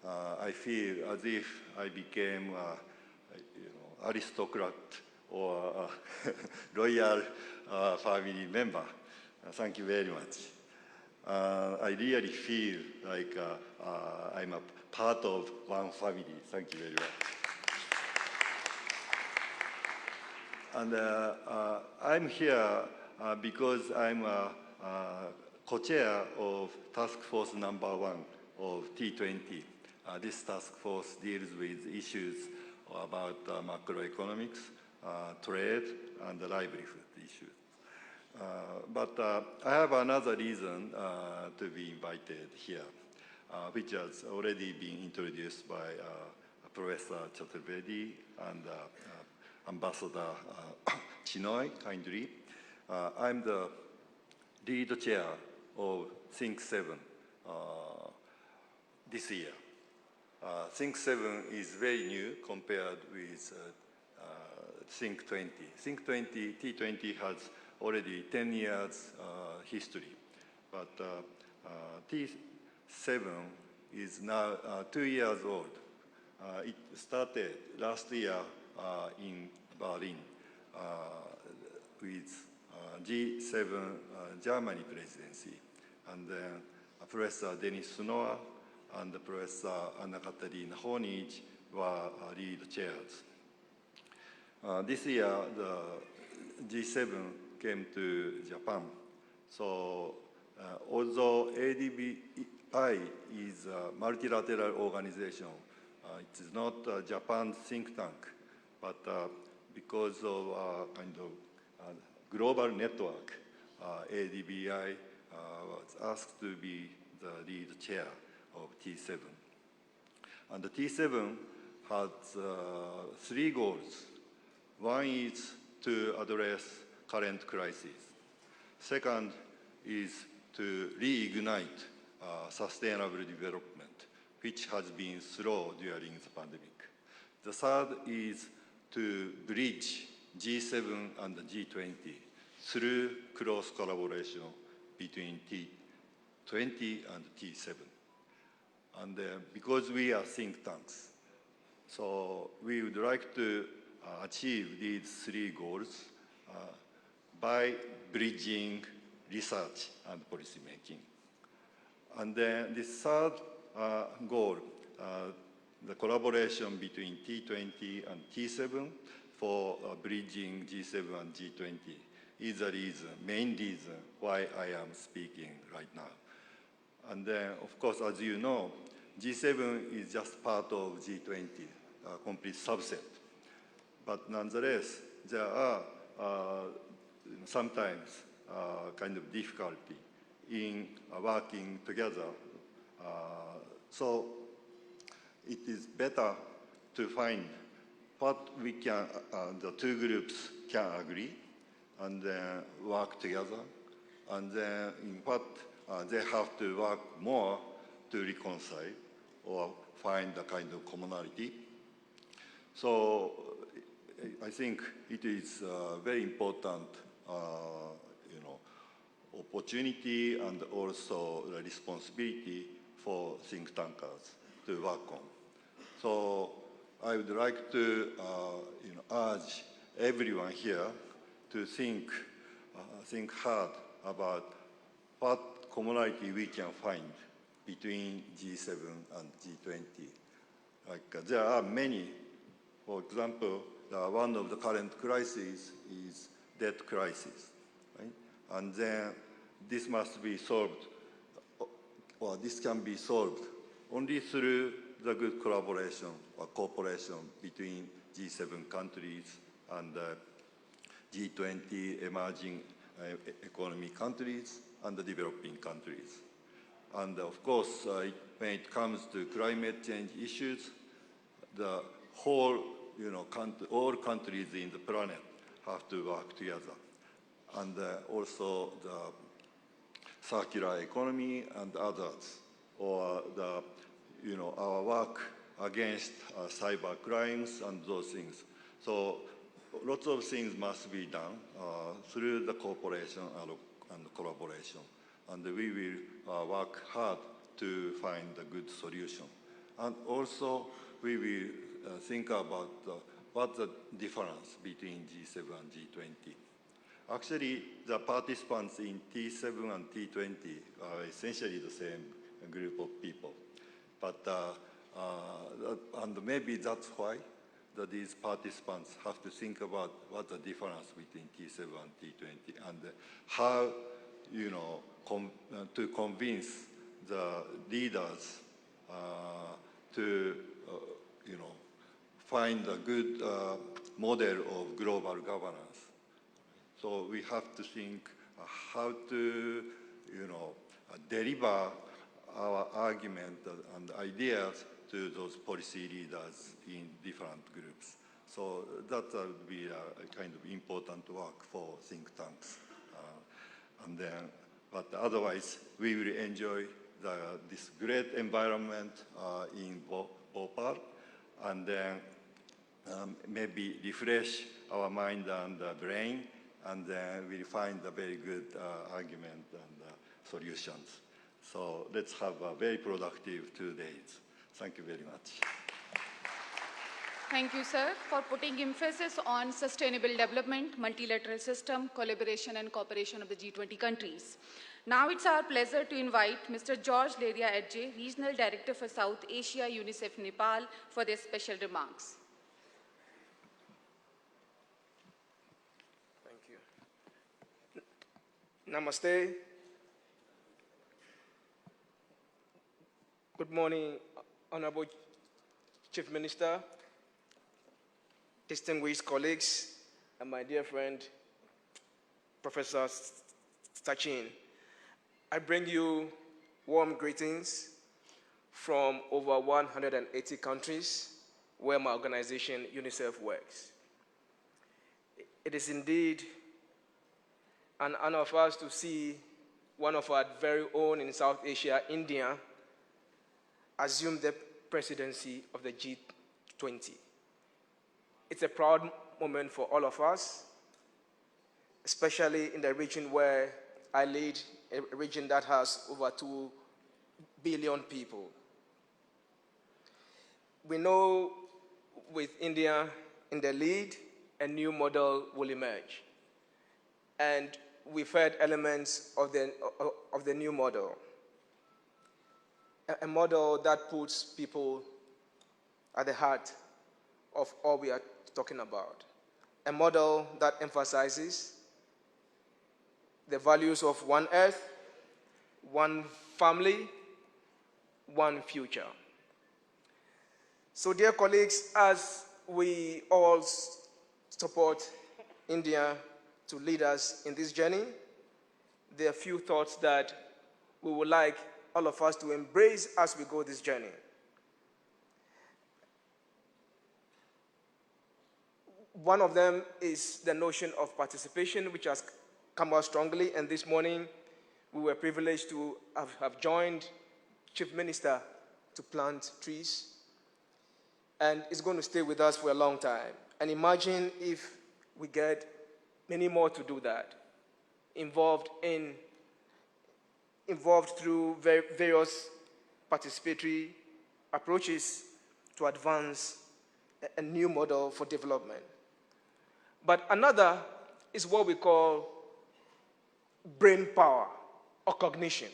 I feel as if I became aristocrat or royal family member. Thank you very much. I really feel like I'm a part of one family. Thank you very much. And I'm here because I'm co-chair of Task Force number 1 of T20. This task force deals with issues about macroeconomics, trade, and livelihood issues. But I have another reason to be invited here, which has already been introduced by Professor Chaturvedi and Ambassador Chinoy, kindly. I'm the lead chair of Think 7 this year. Think 7 is very new compared with Think 20. Think 20, T20 has already 10 years history, but T7 is now 2 years old. It started last year in Berlin with G7 Germany presidency, and then Professor Denis Sunoa and Professor Anna-Katharina Honich were lead chairs. This year, the G7 came to Japan. So although ADBI is a multilateral organization, it is not a Japan think tank, but because of a kind of global network, ADBI was asked to be the lead chair of T7. And the T7 has 3 goals. One is to address current crisis. Second is to reignite sustainable development, which has been slow during the pandemic. The third is to bridge G7 and the G20 through close collaboration between T20 and T7. And because we are think tanks, so we would like to achieve these 3 goals by bridging research and policy making. And then the third goal, the collaboration between T20 and T7 for bridging G7 and G20 is the main reason why I am speaking right now. And then, of course, as you know, G7 is just part of G20, a complete subset. But nonetheless, there are sometimes kind of difficulty in working together. So it is better to find what we can, the 2 groups can agree and then work together, and then in what they have to work more to reconcile or find a kind of commonality. So I think it is very important, opportunity and also the responsibility for think tankers to work on. So I would like to urge everyone here to think hard about what commonality we can find between G7 and G20. Like there are many For example, one of the current crises is debt crisis, right? And then this must be solved, or this can be solved only through the good collaboration or cooperation between G7 countries and G20 emerging economy countries and the developing countries. And of course, when it comes to climate change issues, the whole, all countries in the planet have to work together. And also the circular economy and others, or the, our work against cyber crimes and those things. So lots of things must be done through the cooperation and collaboration. And we will work hard to find a good solution. And also, we will think about what's the difference between G7 and G20. Actually, the participants in T7 and T20 are essentially the same group of people. But, and maybe that's why these participants have to think about what's the difference between T7 and T20 and how, to convince the leaders to, find a good model of global governance. So we have to think how to, deliver our argument and ideas to those policy leaders in different groups. So that would be a kind of important work for think tanks. But otherwise, we will enjoy this great environment in Bhopal, and then maybe refresh our mind and brain, and then we'll find a very good argument and solutions. So let's have a very productive 2 days. Thank you very much. Thank you, sir, for putting emphasis on sustainable development, multilateral system, collaboration and cooperation of the G20 countries. Now it's our pleasure to invite Mr. George Leria Edje, Regional Director for South Asia, UNICEF Nepal, for their special remarks. Thank you. Namaste. Good morning, Honorable Chief Minister, distinguished colleagues, and my dear friend, Professor Sachin. I bring you warm greetings from over 180 countries where my organization, UNICEF, works. It is indeed an honor for us to see one of our very own in South Asia, India, assume the presidency of the G20. It's a proud moment for all of us, especially in the region where I lead, a region that has over 2 billion people. We know with India in the lead, a new model will emerge. And we've heard elements of the new model. A model that puts people at the heart of all we are talking about. A model that emphasizes the values of one earth, one family, one future. So, dear colleagues, as we all support India to lead us in this journey, there are a few thoughts that we would like all of us to embrace as we go this journey. One of them is the notion of participation, which has come out strongly, and this morning we were privileged to have joined Chief Minister to plant trees, and it's going to stay with us for a long time. And imagine if we get many more to do that, involved through various participatory approaches to advance a new model for development. But another is what we call brain power or cognition.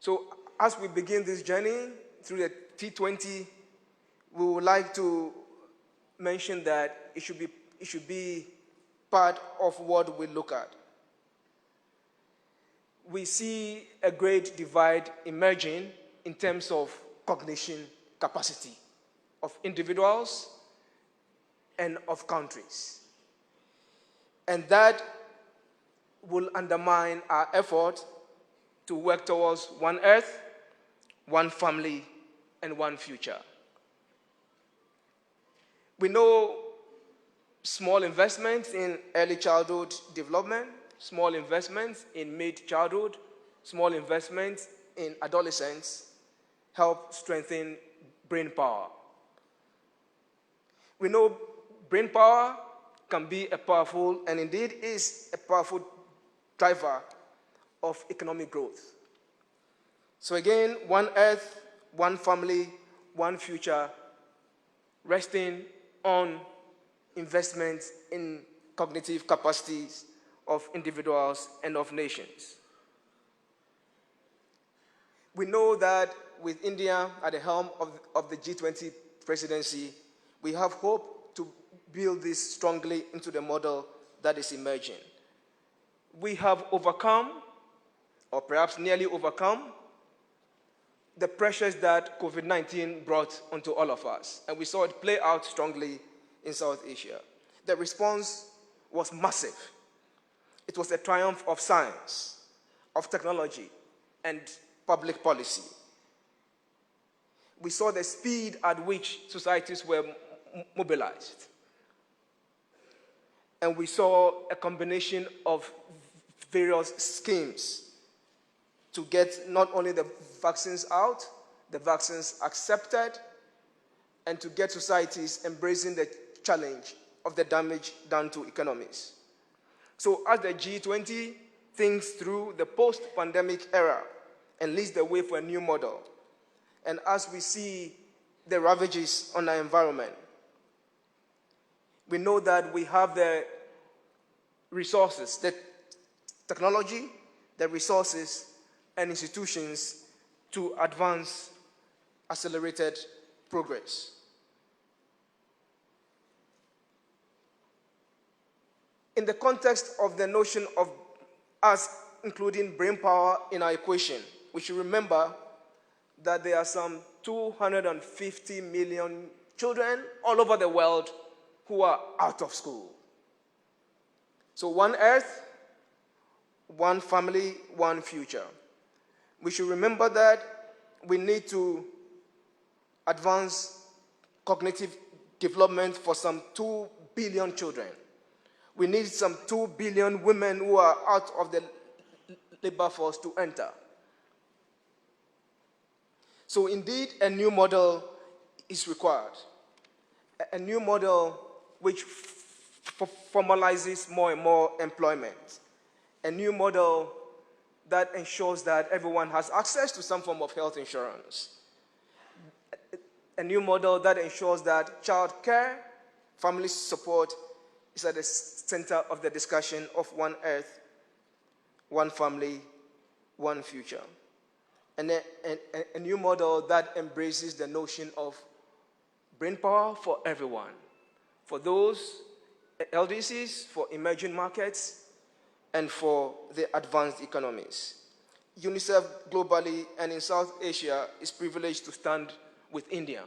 So as we begin this journey through the T20, we would like to mention that it should be part of what we look at. We see a great divide emerging in terms of cognition capacity of individuals and of countries. And that will undermine our effort to work towards one earth, one family, and one future. We know small investments in early childhood development, small investments in mid-childhood, small investments in adolescence help strengthen brain power. We know brain power can be a powerful, and indeed is a powerful driver of economic growth. So again, one earth, one family, one future, resting on investments in cognitive capacities of individuals and of nations. We know that with India at the helm of the G20 presidency, we have hope to build this strongly into the model that is emerging. We have overcome, or perhaps nearly overcome, the pressures that COVID-19 brought onto all of us. And we saw it play out strongly in South Asia. The response was massive. It was a triumph of science, of technology, and public policy. We saw the speed at which societies were mobilized. And we saw a combination of various schemes to get not only the vaccines out, the vaccines accepted, and to get societies embracing the challenge of the damage done to economies. So as the G20 thinks through the post-pandemic era and leads the way for a new model, and as we see the ravages on our environment, we know that we have the resources, the technology, the resources, and institutions to advance accelerated progress. In the context of the notion of us including brain power in our equation, we should remember that there are some 250 million children all over the world who are out of school. So one earth, one family, one future. We should remember that we need to advance cognitive development for some 2 billion children. We need some 2 billion women who are out of the labor force to enter. So indeed, a new model is required. A new model which formalizes more and more employment. A new model that ensures that everyone has access to some form of health insurance. A new model that ensures that child care, family support is at the center of the discussion of one earth, one family, one future. And a new model that embraces the notion of brain power for everyone, for those LDCs, for emerging markets, and for the advanced economies. UNICEF globally and in South Asia is privileged to stand with India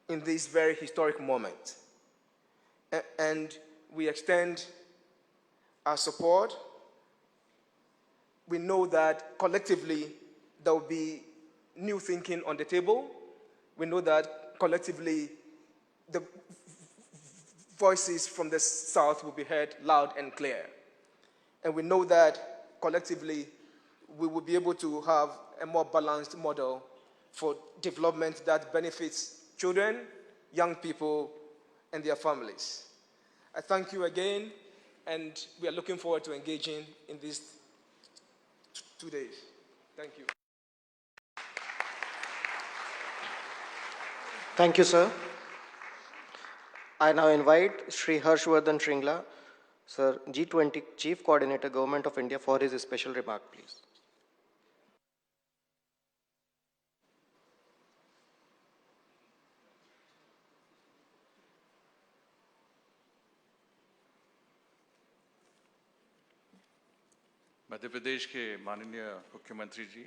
in this very historic moment. And we extend our support. We know that collectively there will be new thinking on the table. We know that collectively the voices from the South will be heard loud and clear. And we know that collectively we will be able to have a more balanced model for development that benefits children, young people, and their families. I thank you again, and we are looking forward to engaging in these 2 days. Thank you. Thank you, sir. I now invite Shri Harshvardhan Shringla, Sir, G20 Chief Coordinator, Government of India, for his special remark, please. Madhya Pradesh के माननीय मुख्यमंत्री जी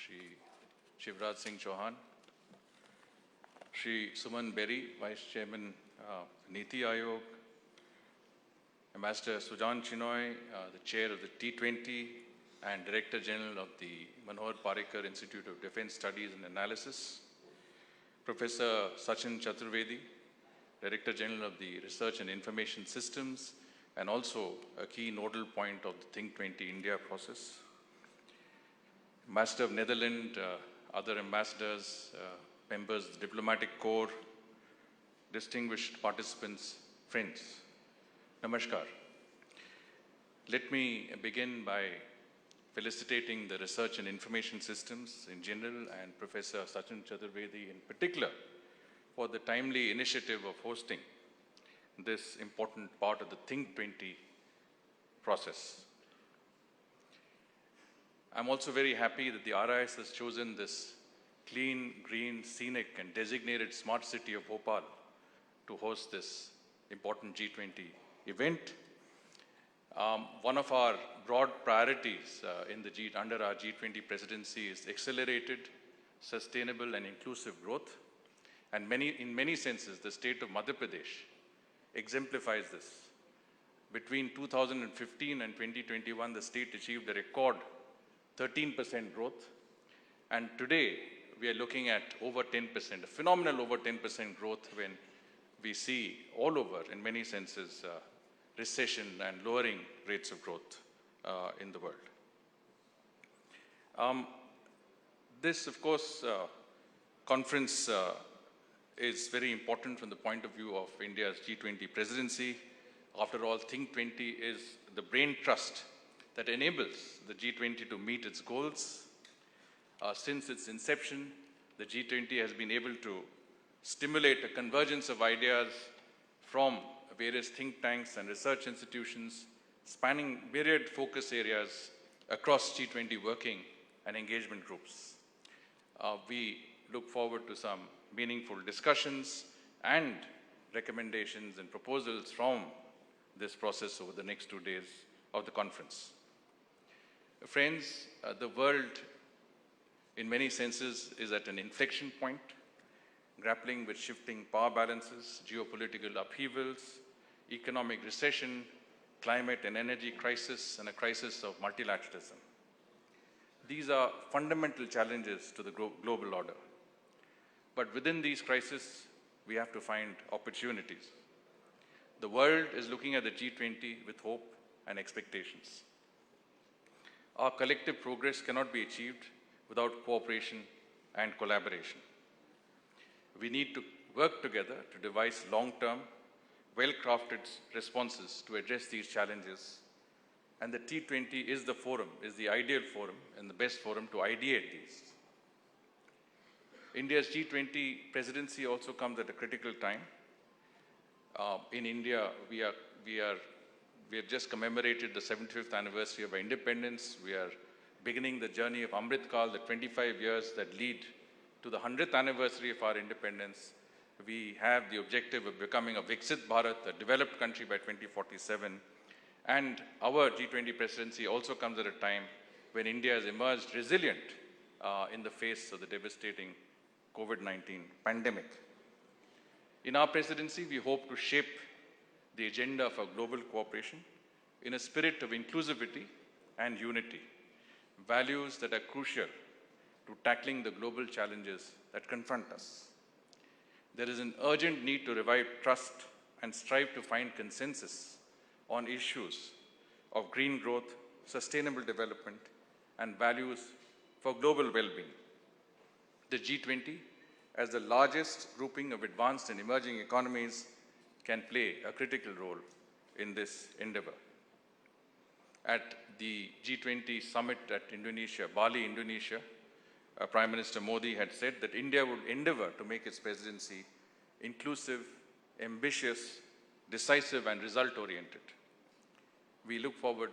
Shri Shivraj Singh Chauhan, Shri Suman berry, vice chairman NITI Aayog, Ambassador Sujan Chinoy, the chair of the T20 and Director General of the Manohar Parrikar Institute of Defense Studies and Analysis, Professor Sachin Chaturvedi, Director General of the Research and Information Systems, and also a key nodal point of the Think 20 India process, Ambassador of Netherlands, other ambassadors, members of the diplomatic corps, distinguished participants, friends. Namaskar. Let me begin by felicitating the Research and Information Systems in general and Professor Sachin Chaturvedi in particular for the timely initiative of hosting this important part of the Think 20 process. I'm also very happy that the RIS has chosen this clean, green, scenic and designated smart city of Bhopal to host this important G20 event. One of our broad priorities under our G20 presidency is accelerated, sustainable and inclusive growth. And in many senses, the state of Madhya Pradesh exemplifies this. Between 2015 and 2021, the state achieved a record 13% growth. And today, we are looking at over 10%, a phenomenal over 10% growth when we see all over, in many senses, recession and lowering rates of growth in the world. This, of course, conference is very important from the point of view of India's G20 presidency. After all, Think 20 is the brain trust that enables the G20 to meet its goals. Since its inception, the G20 has been able to stimulate a convergence of ideas from various think tanks and research institutions spanning myriad focus areas across G20 working and engagement groups. We look forward to some meaningful discussions and recommendations and proposals from this process over the next 2 days of the conference. Friends, the world in many senses is at an inflection point, grappling with shifting power balances, geopolitical upheavals, economic recession, climate and energy crisis, and a crisis of multilateralism. These are fundamental challenges to the global order. But within these crises, we have to find opportunities. The world is looking at the G20 with hope and expectations. Our collective progress cannot be achieved without cooperation and collaboration. We need to work together to devise long-term, well-crafted responses to address these challenges. And the T20 is the forum, is the ideal forum and the best forum to ideate these. India's G20 presidency also comes at a critical time. In India, we have just commemorated the 75th anniversary of our independence. We are beginning the journey of Amrit Kal, the 25 years that lead to the 100th anniversary of our independence. We have the objective of becoming a Viksit Bharat, a developed country by 2047. And our G20 presidency also comes at a time when India has emerged resilient in the face of the devastating COVID-19 pandemic. In our presidency, we hope to shape the agenda for global cooperation in a spirit of inclusivity and unity, values that are crucial to tackling the global challenges that confront us. There is an urgent need to revive trust and strive to find consensus on issues of green growth, sustainable development, and values for global well-being. The G20, as the largest grouping of advanced and emerging economies, can play a critical role in this endeavor. At the G20 summit at Indonesia, Bali, Indonesia, Prime Minister Modi had said that India would endeavor to make its presidency inclusive, ambitious, decisive, and result-oriented. We look forward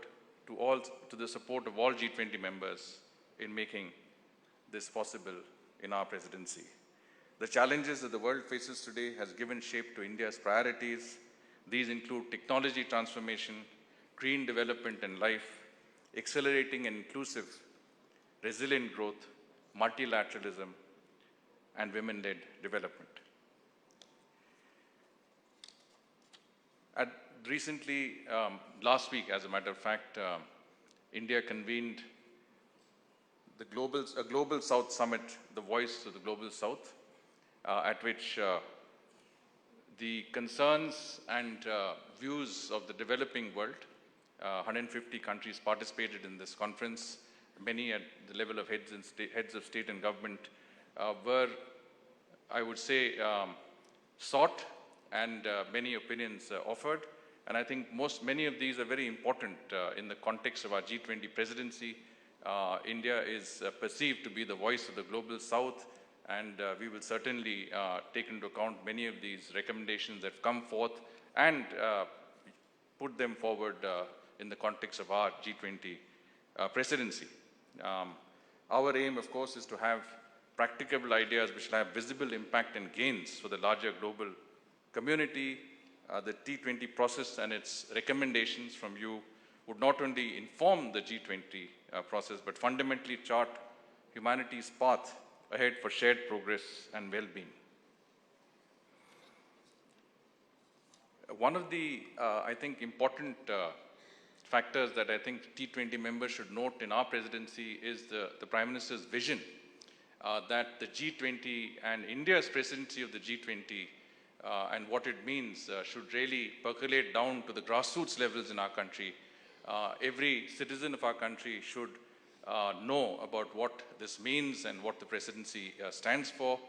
to the support of all G20 members in making this possible in our presidency. The challenges that the world faces today has given shape to India's priorities. These include technology transformation, green development and life, accelerating and inclusive, resilient growth, multilateralism, and women-led development. Recently, last week, as a matter of fact, India convened a Global South Summit, the Voice of the Global South, at which the concerns and views of the developing world, 150 countries participated in this conference, many at the level of heads of state and government, were, I would say, sought, and many opinions offered. And I think many of these are very important in the context of our G20 presidency. India is perceived to be the voice of the Global South, and we will certainly take into account many of these recommendations that have come forth and put them forward in the context of our G20 presidency. Our aim, of course, is to have practicable ideas which will have visible impact and gains for the larger global community. The T20 process and its recommendations from you would not only inform the G20 process, but fundamentally chart humanity's path ahead for shared progress and well-being. One of the, I think, important factors that I think T20 members should note in our presidency is the Prime Minister's vision that the G20 and India's presidency of the G20 and what it means should really percolate down to the grassroots levels in our country. Every citizen of our country should know about what this means and what the presidency stands for.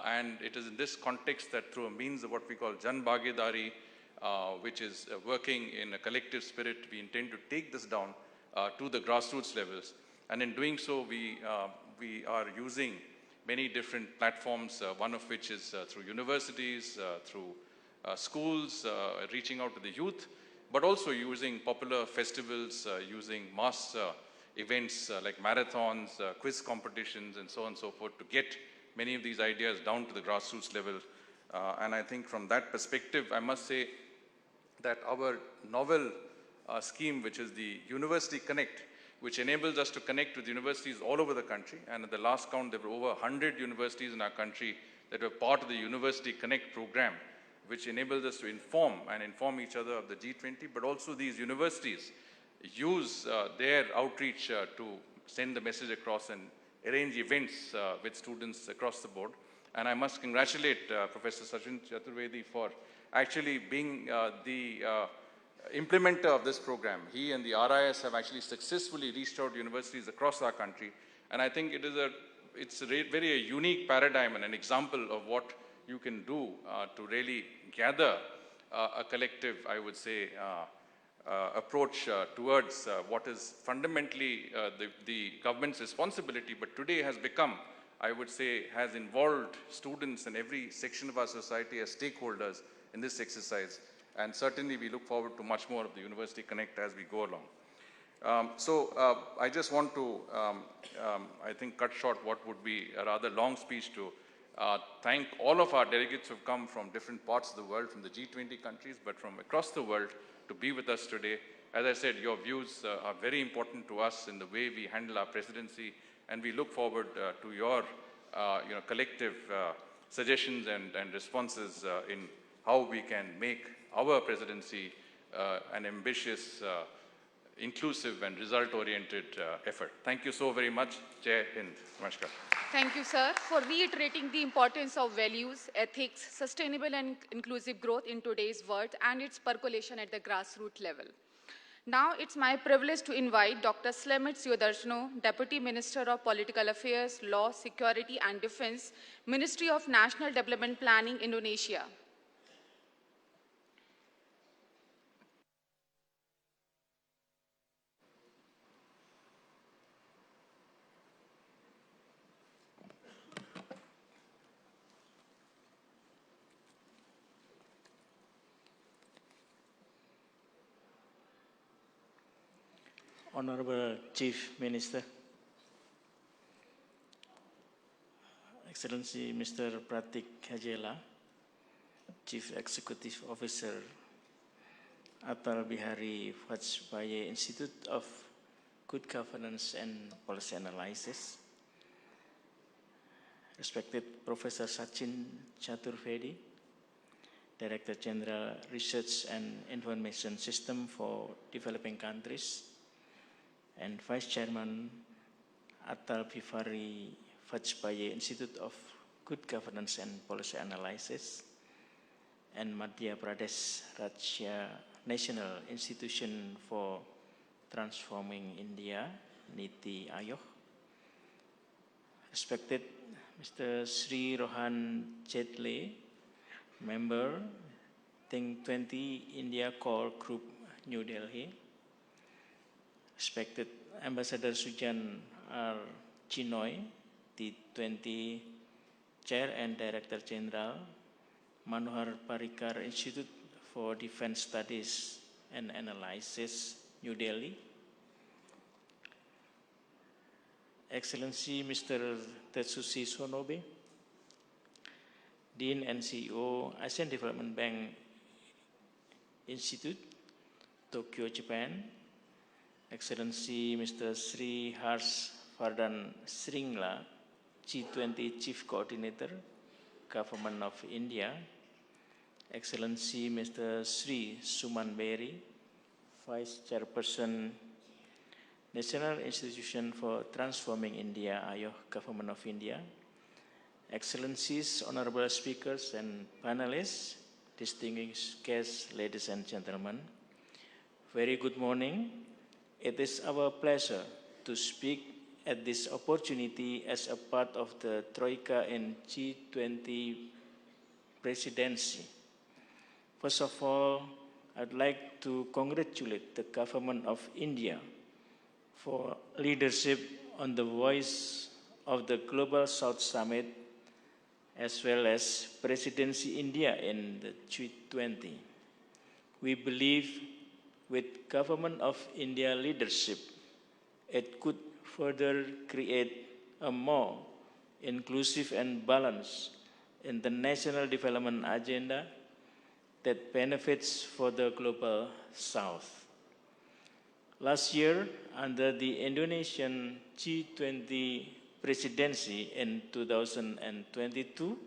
And it is in this context that through a means of what we call Jan Bhagidari, which is working in a collective spirit, we intend to take this down to the grassroots levels. And in doing so, we are using many different platforms, one of which is through universities, through schools, reaching out to the youth, but also using popular festivals, using mass events like marathons, quiz competitions, and so on and so forth to get many of these ideas down to the grassroots level. And I think from that perspective, I must say that our novel scheme, which is the University Connect, which enables us to connect with universities all over the country. And at the last count, there were over 100 universities in our country that were part of the University Connect program, which enables us to inform each other of the G20, but also these universities use their outreach to send the message across and arrange events with students across the board. And I must congratulate Professor Sachin Chaturvedi for actually being the implementer of this program. He and the RIS have actually successfully reached out to universities across our country. And I think it's a very unique paradigm and an example of what you can do to really gather a collective, I would say, approach towards what is fundamentally the government's responsibility, but today has become, I would say, has involved students and every section of our society as stakeholders in this exercise. And certainly we look forward to much more of the University Connect as we go along. I just want to, I think, cut short what would be a rather long speech to thank all of our delegates who have come from different parts of the world, from the G20 countries, but from across the world to be with us today. As I said, your views are very important to us in the way we handle our presidency, and we look forward to your collective suggestions and responses in how we can make our presidency an ambitious, inclusive and result-oriented effort. Thank you so very much. Jai Hind. Namaskar. Thank you, sir, for reiterating the importance of values, ethics, sustainable and inclusive growth in today's world and its percolation at the grassroots level. Now it's my privilege to invite Dr. Selamat Sudarsono, Deputy Minister of Political Affairs, Law, Security and Defense, Ministry of National Development Planning, Indonesia. Honorable Chief Minister, Excellency Mr. Pratik Hajela, Chief Executive Officer, Atal Bihari Vajpayee Institute of Good Governance and Policy Analysis. Respected Professor Sachin Chaturvedi, Director General Research and Information System for Developing Countries, and Vice Chairman Atal Bihari Vajpayee Institute of Good Governance and Policy Analysis, and Madhya Pradesh Rajya National Institution for Transforming India, Niti Aayog. Respected Mr. Sri Rohan Jetli, Member, Think 20 India Core Group, New Delhi. Respected Ambassador Sujan R. Chinoy, T20 Chair and Director General, Manohar Parrikar Institute for Defense Studies and Analysis, New Delhi. Excellency Mr. Tetsushi Sonobe, Dean and CEO, Asian Development Bank Institute, Tokyo, Japan. Excellency Mr. Sri Harsh Vardhan Shringla, G20 Chief Coordinator, Government of India. Excellency Mr. Sri Suman Berry, Vice Chairperson, National Institution for Transforming India, Aayog, Government of India. Excellencies, honorable speakers and panelists, distinguished guests, ladies and gentlemen, very good morning. It is our pleasure to speak at this opportunity as a part of the Troika and G20 presidency. First of all, I'd like to congratulate the government of India for leadership on the Voice of the Global South Summit, as well as Presidency India in the G20. We believe with Government of India leadership, it could further create a more inclusive and balanced international development agenda that benefits for the Global South. Last year, under the Indonesian G20 presidency in 2022,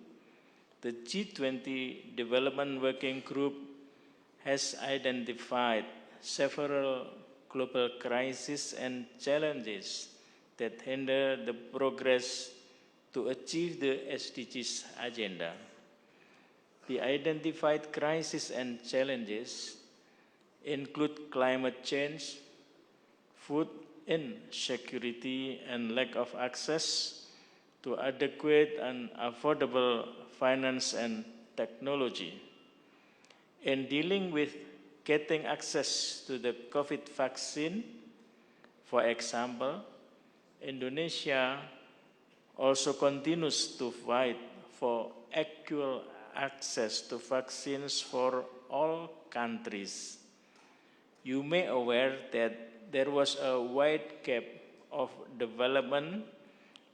the G20 Development Working Group has identified several global crises and challenges that hinder the progress to achieve the SDGs agenda. The identified crises and challenges include climate change, food insecurity, and lack of access to adequate and affordable finance and technology. In dealing with getting access to the COVID vaccine, for example, Indonesia also continues to fight for equal access to vaccines for all countries. You may be aware that there was a wide gap of development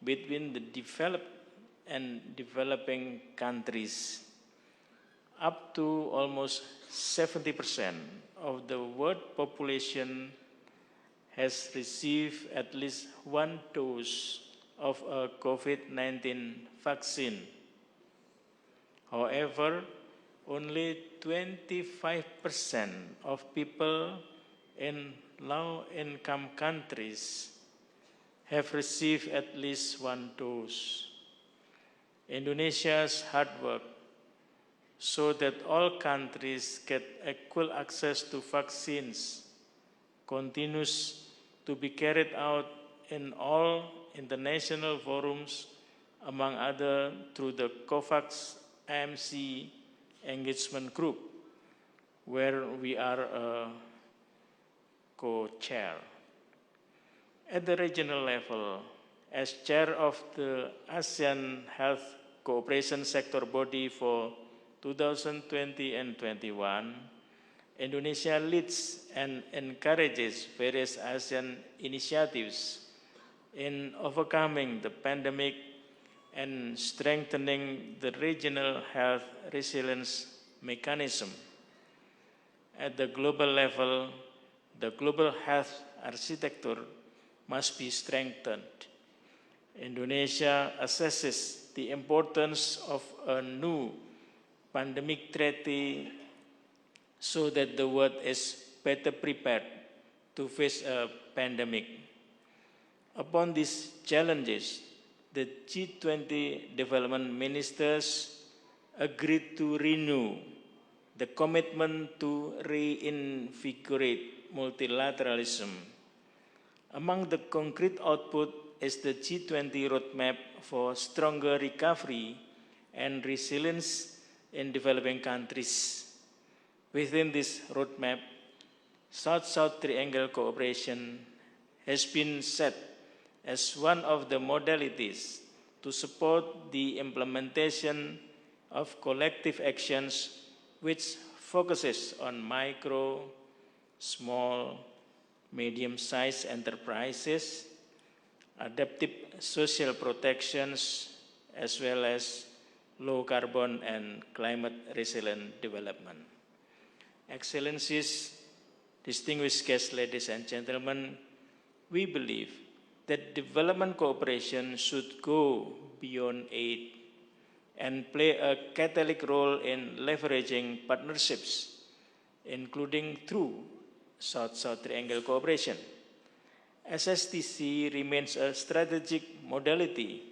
between the developed and developing countries. Up to almost 70% of the world population has received at least one dose of a COVID-19 vaccine. However, only 25% of people in low-income countries have received at least one dose. Indonesia's hard work so that all countries get equal access to vaccines continues to be carried out in all international forums, among other through the COVAX AMC engagement group, where we are a co-chair. At the regional level, as chair of the ASEAN Health Cooperation Sector Body for 2020 and 21, Indonesia leads and encourages various ASEAN initiatives in overcoming the pandemic and strengthening the regional health resilience mechanism. At the global level, the global health architecture must be strengthened. Indonesia assesses the importance of a new pandemic treaty so that the world is better prepared to face a pandemic. Upon these challenges, the G20 development ministers agreed to renew the commitment to reinvigorate multilateralism. Among the concrete output is the G20 roadmap for stronger recovery and resilience in developing countries. Within this roadmap, South-South Triangle cooperation has been set as one of the modalities to support the implementation of collective actions which focuses on micro, small, medium-sized enterprises, adaptive social protections, as well as low carbon and climate resilient development. Excellencies, distinguished guests, ladies and gentlemen, we believe that development cooperation should go beyond aid and play a catalytic role in leveraging partnerships, including through South-South Triangle cooperation. SSTC remains a strategic modality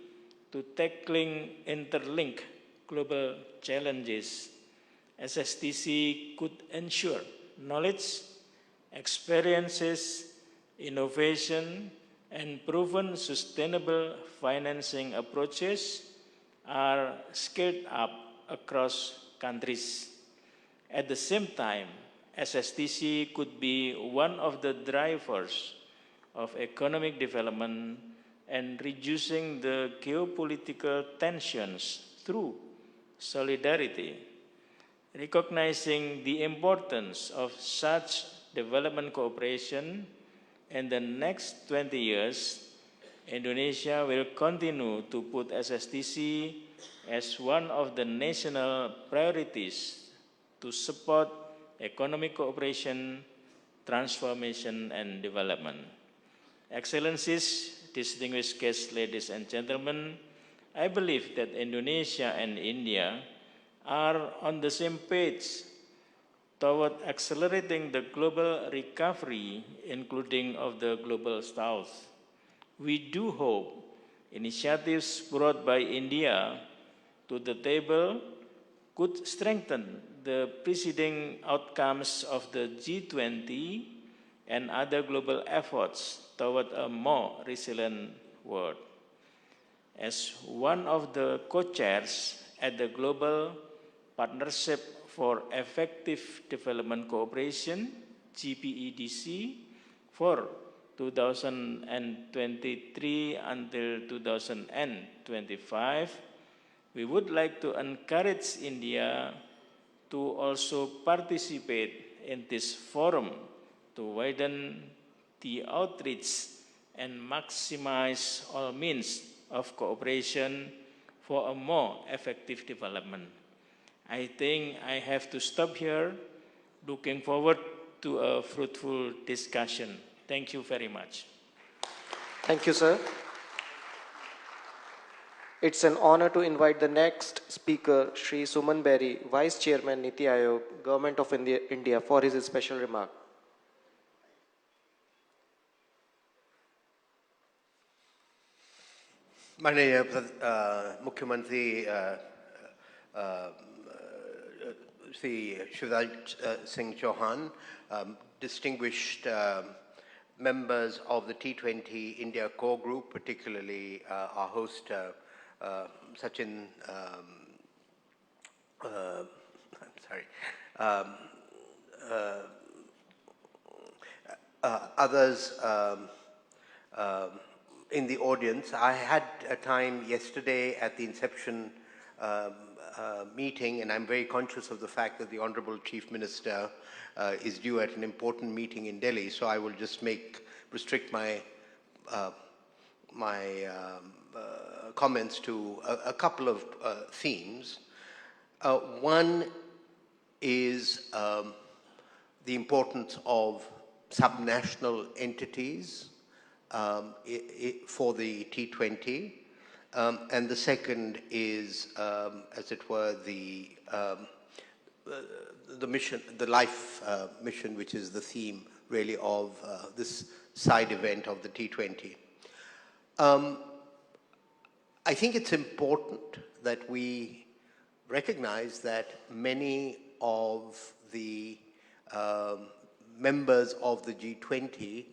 to tackling interlinked global challenges. SSTC could ensure knowledge, experiences, innovation, and proven sustainable financing approaches are scaled up across countries. At the same time, SSTC could be one of the drivers of economic development and reducing the geopolitical tensions through solidarity. Recognizing the importance of such development cooperation, in the next 20 years, Indonesia will continue to put SSTC as one of the national priorities to support economic cooperation, transformation, and development. Excellencies, distinguished guests, ladies and gentlemen, I believe that Indonesia and India are on the same page toward accelerating the global recovery, including of the global south. We do hope initiatives brought by India to the table could strengthen the preceding outcomes of the G20 and other global efforts toward a more resilient world. As one of the co-chairs at the Global Partnership for Effective Development Cooperation, GPEDC, for 2023 until 2025, we would like to encourage India to also participate in this forum to widen the outreach and maximize all means of cooperation for a more effective development. I think I have to stop here, looking forward to a fruitful discussion. Thank you very much. Thank you, sir. It's an honor to invite the next speaker, Shri Suman Berry, Vice Chairman, Niti Aayog, Government of India, for his special remark. माननीय मुख्यमंत्री Shri Shivraj Singh Chauhan, distinguished members of the T20 India core group, particularly our host Sachin, others in the audience. I had a time yesterday at the inception meeting, and I'm very conscious of the fact that the Honorable Chief Minister is due at an important meeting in Delhi, so I will just restrict my comments to a couple of themes. One is the importance of subnational entities for the T20. And the second is, as it were, the mission, the life mission, which is the theme really of this side event of the T20. I think it's important that we recognize that many of the members of the G20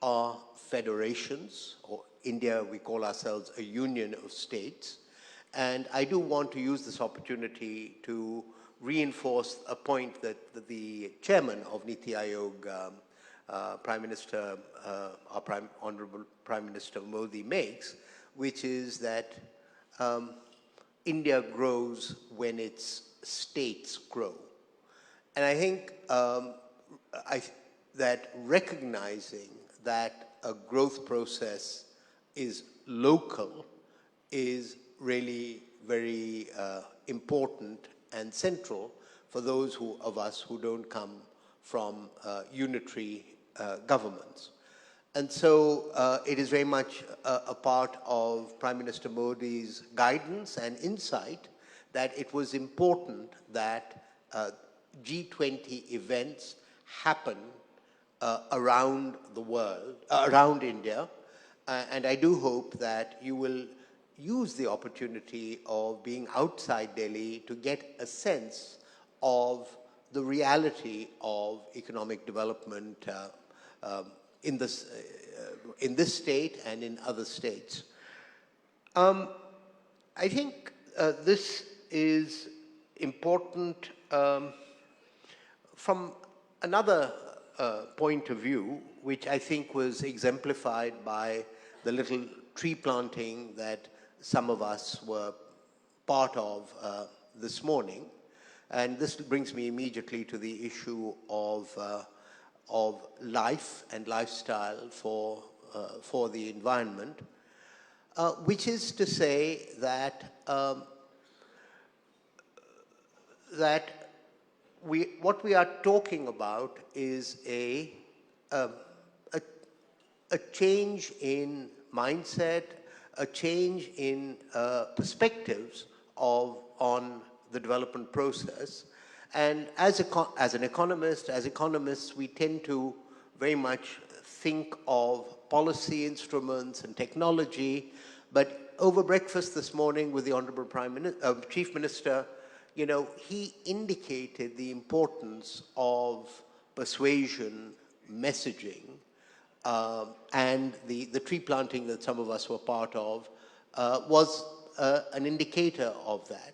are federations, or India, we call ourselves a union of states. And I do want to use this opportunity to reinforce a point that the chairman of Niti Aayog, Prime Minister, Honorable Prime Minister Modi makes, which is that India grows when its states grow. And I think that recognizing that a growth process is local is really very important and central for those of us who don't come from unitary governments. And so it is very much a part of Prime Minister Modi's guidance and insight that it was important that G20 events happen around the world, around India. And I do hope that you will use the opportunity of being outside Delhi to get a sense of the reality of economic development in this state and in other states. I think this is important from another point of view, which I think was exemplified by the little tree planting that some of us were part of this morning. And this brings me immediately to the issue of life and lifestyle for the environment, which is to say that what we are talking about is a change in mindset, a change in perspectives on the development process. And as an economist, as economists, we tend to very much think of policy instruments and technology. But over breakfast this morning with the Honorable Chief Minister, you know, he indicated the importance of persuasion, messaging, and the tree planting that some of us were part of was an indicator of that.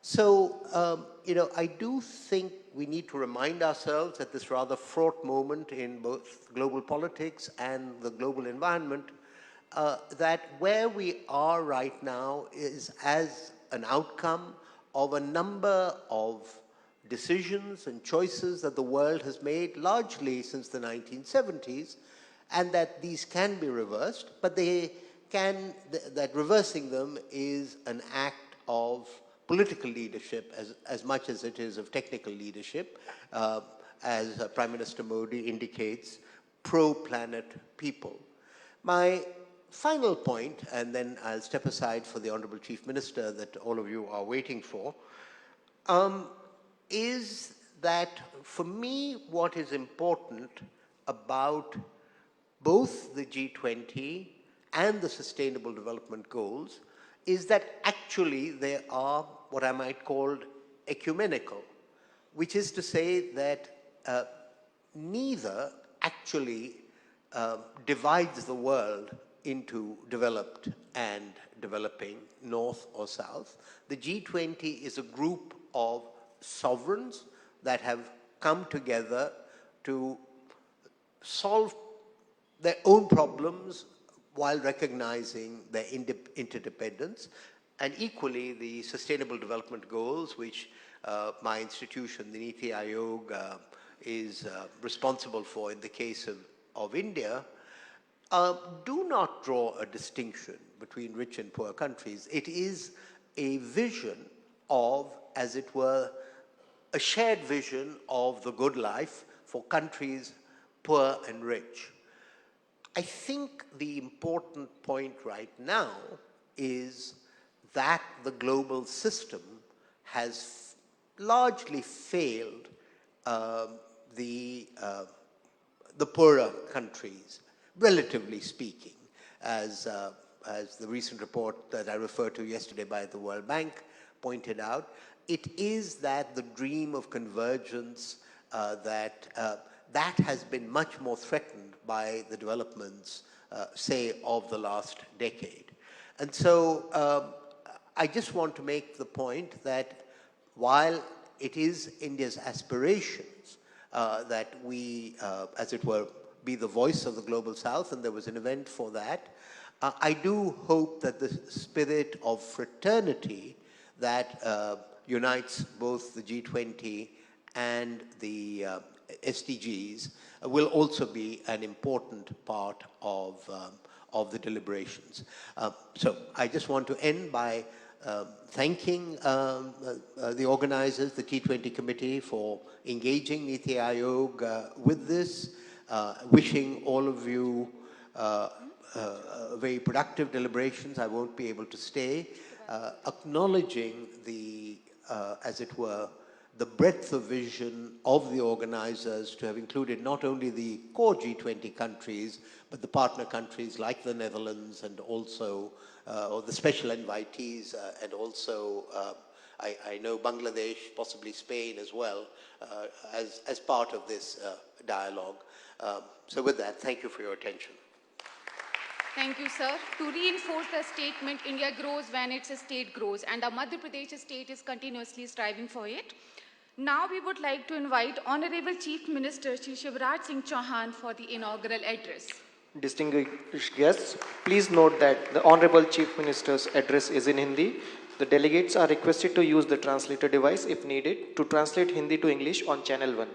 So, you know, I do think we need to remind ourselves at this rather fraught moment in both global politics and the global environment that where we are right now is as an outcome of a number of decisions and choices that the world has made largely since the 1970s, and that these can be reversed, but that reversing them is an act of political leadership as much as it is of technical leadership, as Prime Minister Modi indicates, pro-planet people. My final point, and then I'll step aside for the Honorable Chief Minister that all of you are waiting for, is that for me what is important about both the G20 and the Sustainable Development Goals is that actually they are what I might call ecumenical, which is to say that neither actually divides the world into developed and developing, north or south. The G20 is a group of sovereigns that have come together to solve their own problems while recognizing their interdependence. And equally, the Sustainable Development Goals, which my institution, the Niti Aayog, is responsible for in the case of India, do not draw a distinction between rich and poor countries. It is a vision of, as it were, a shared vision of the good life for countries poor and rich. I think the important point right now is that the global system has largely failed the poorer countries, relatively speaking, as the recent report that I referred to yesterday by the World Bank pointed out. It is that the dream of convergence that has been much more threatened by the developments, say, of the last decade. And so I just want to make the point that while it is India's aspirations that we, as it were, be the voice of the Global South, and there was an event for that, I do hope that the spirit of fraternity that unites both the G20 and the SDGs will also be an important part of the deliberations. So I just want to end by thanking the organizers, the T20 committee, for engaging Niti Aayog with this, wishing all of you very productive deliberations. I won't be able to stay. Acknowledging the, as it were, the breadth of vision of the organizers to have included not only the core G20 countries, but the partner countries like the Netherlands and also, or the special invitees, and also, I know Bangladesh, possibly Spain as well, as part of this dialogue. So with that, thank you for your attention. Thank you, sir. To reinforce the statement, India grows when its state grows, and our Madhya Pradesh state is continuously striving for it. Now we would like to invite Honorable Chief Minister Shri Shivraj Singh Chauhan for the inaugural address. Distinguished guests, please note that the Honorable Chief Minister's address is in Hindi. The delegates are requested to use the translator device if needed to translate Hindi to English on channel 1.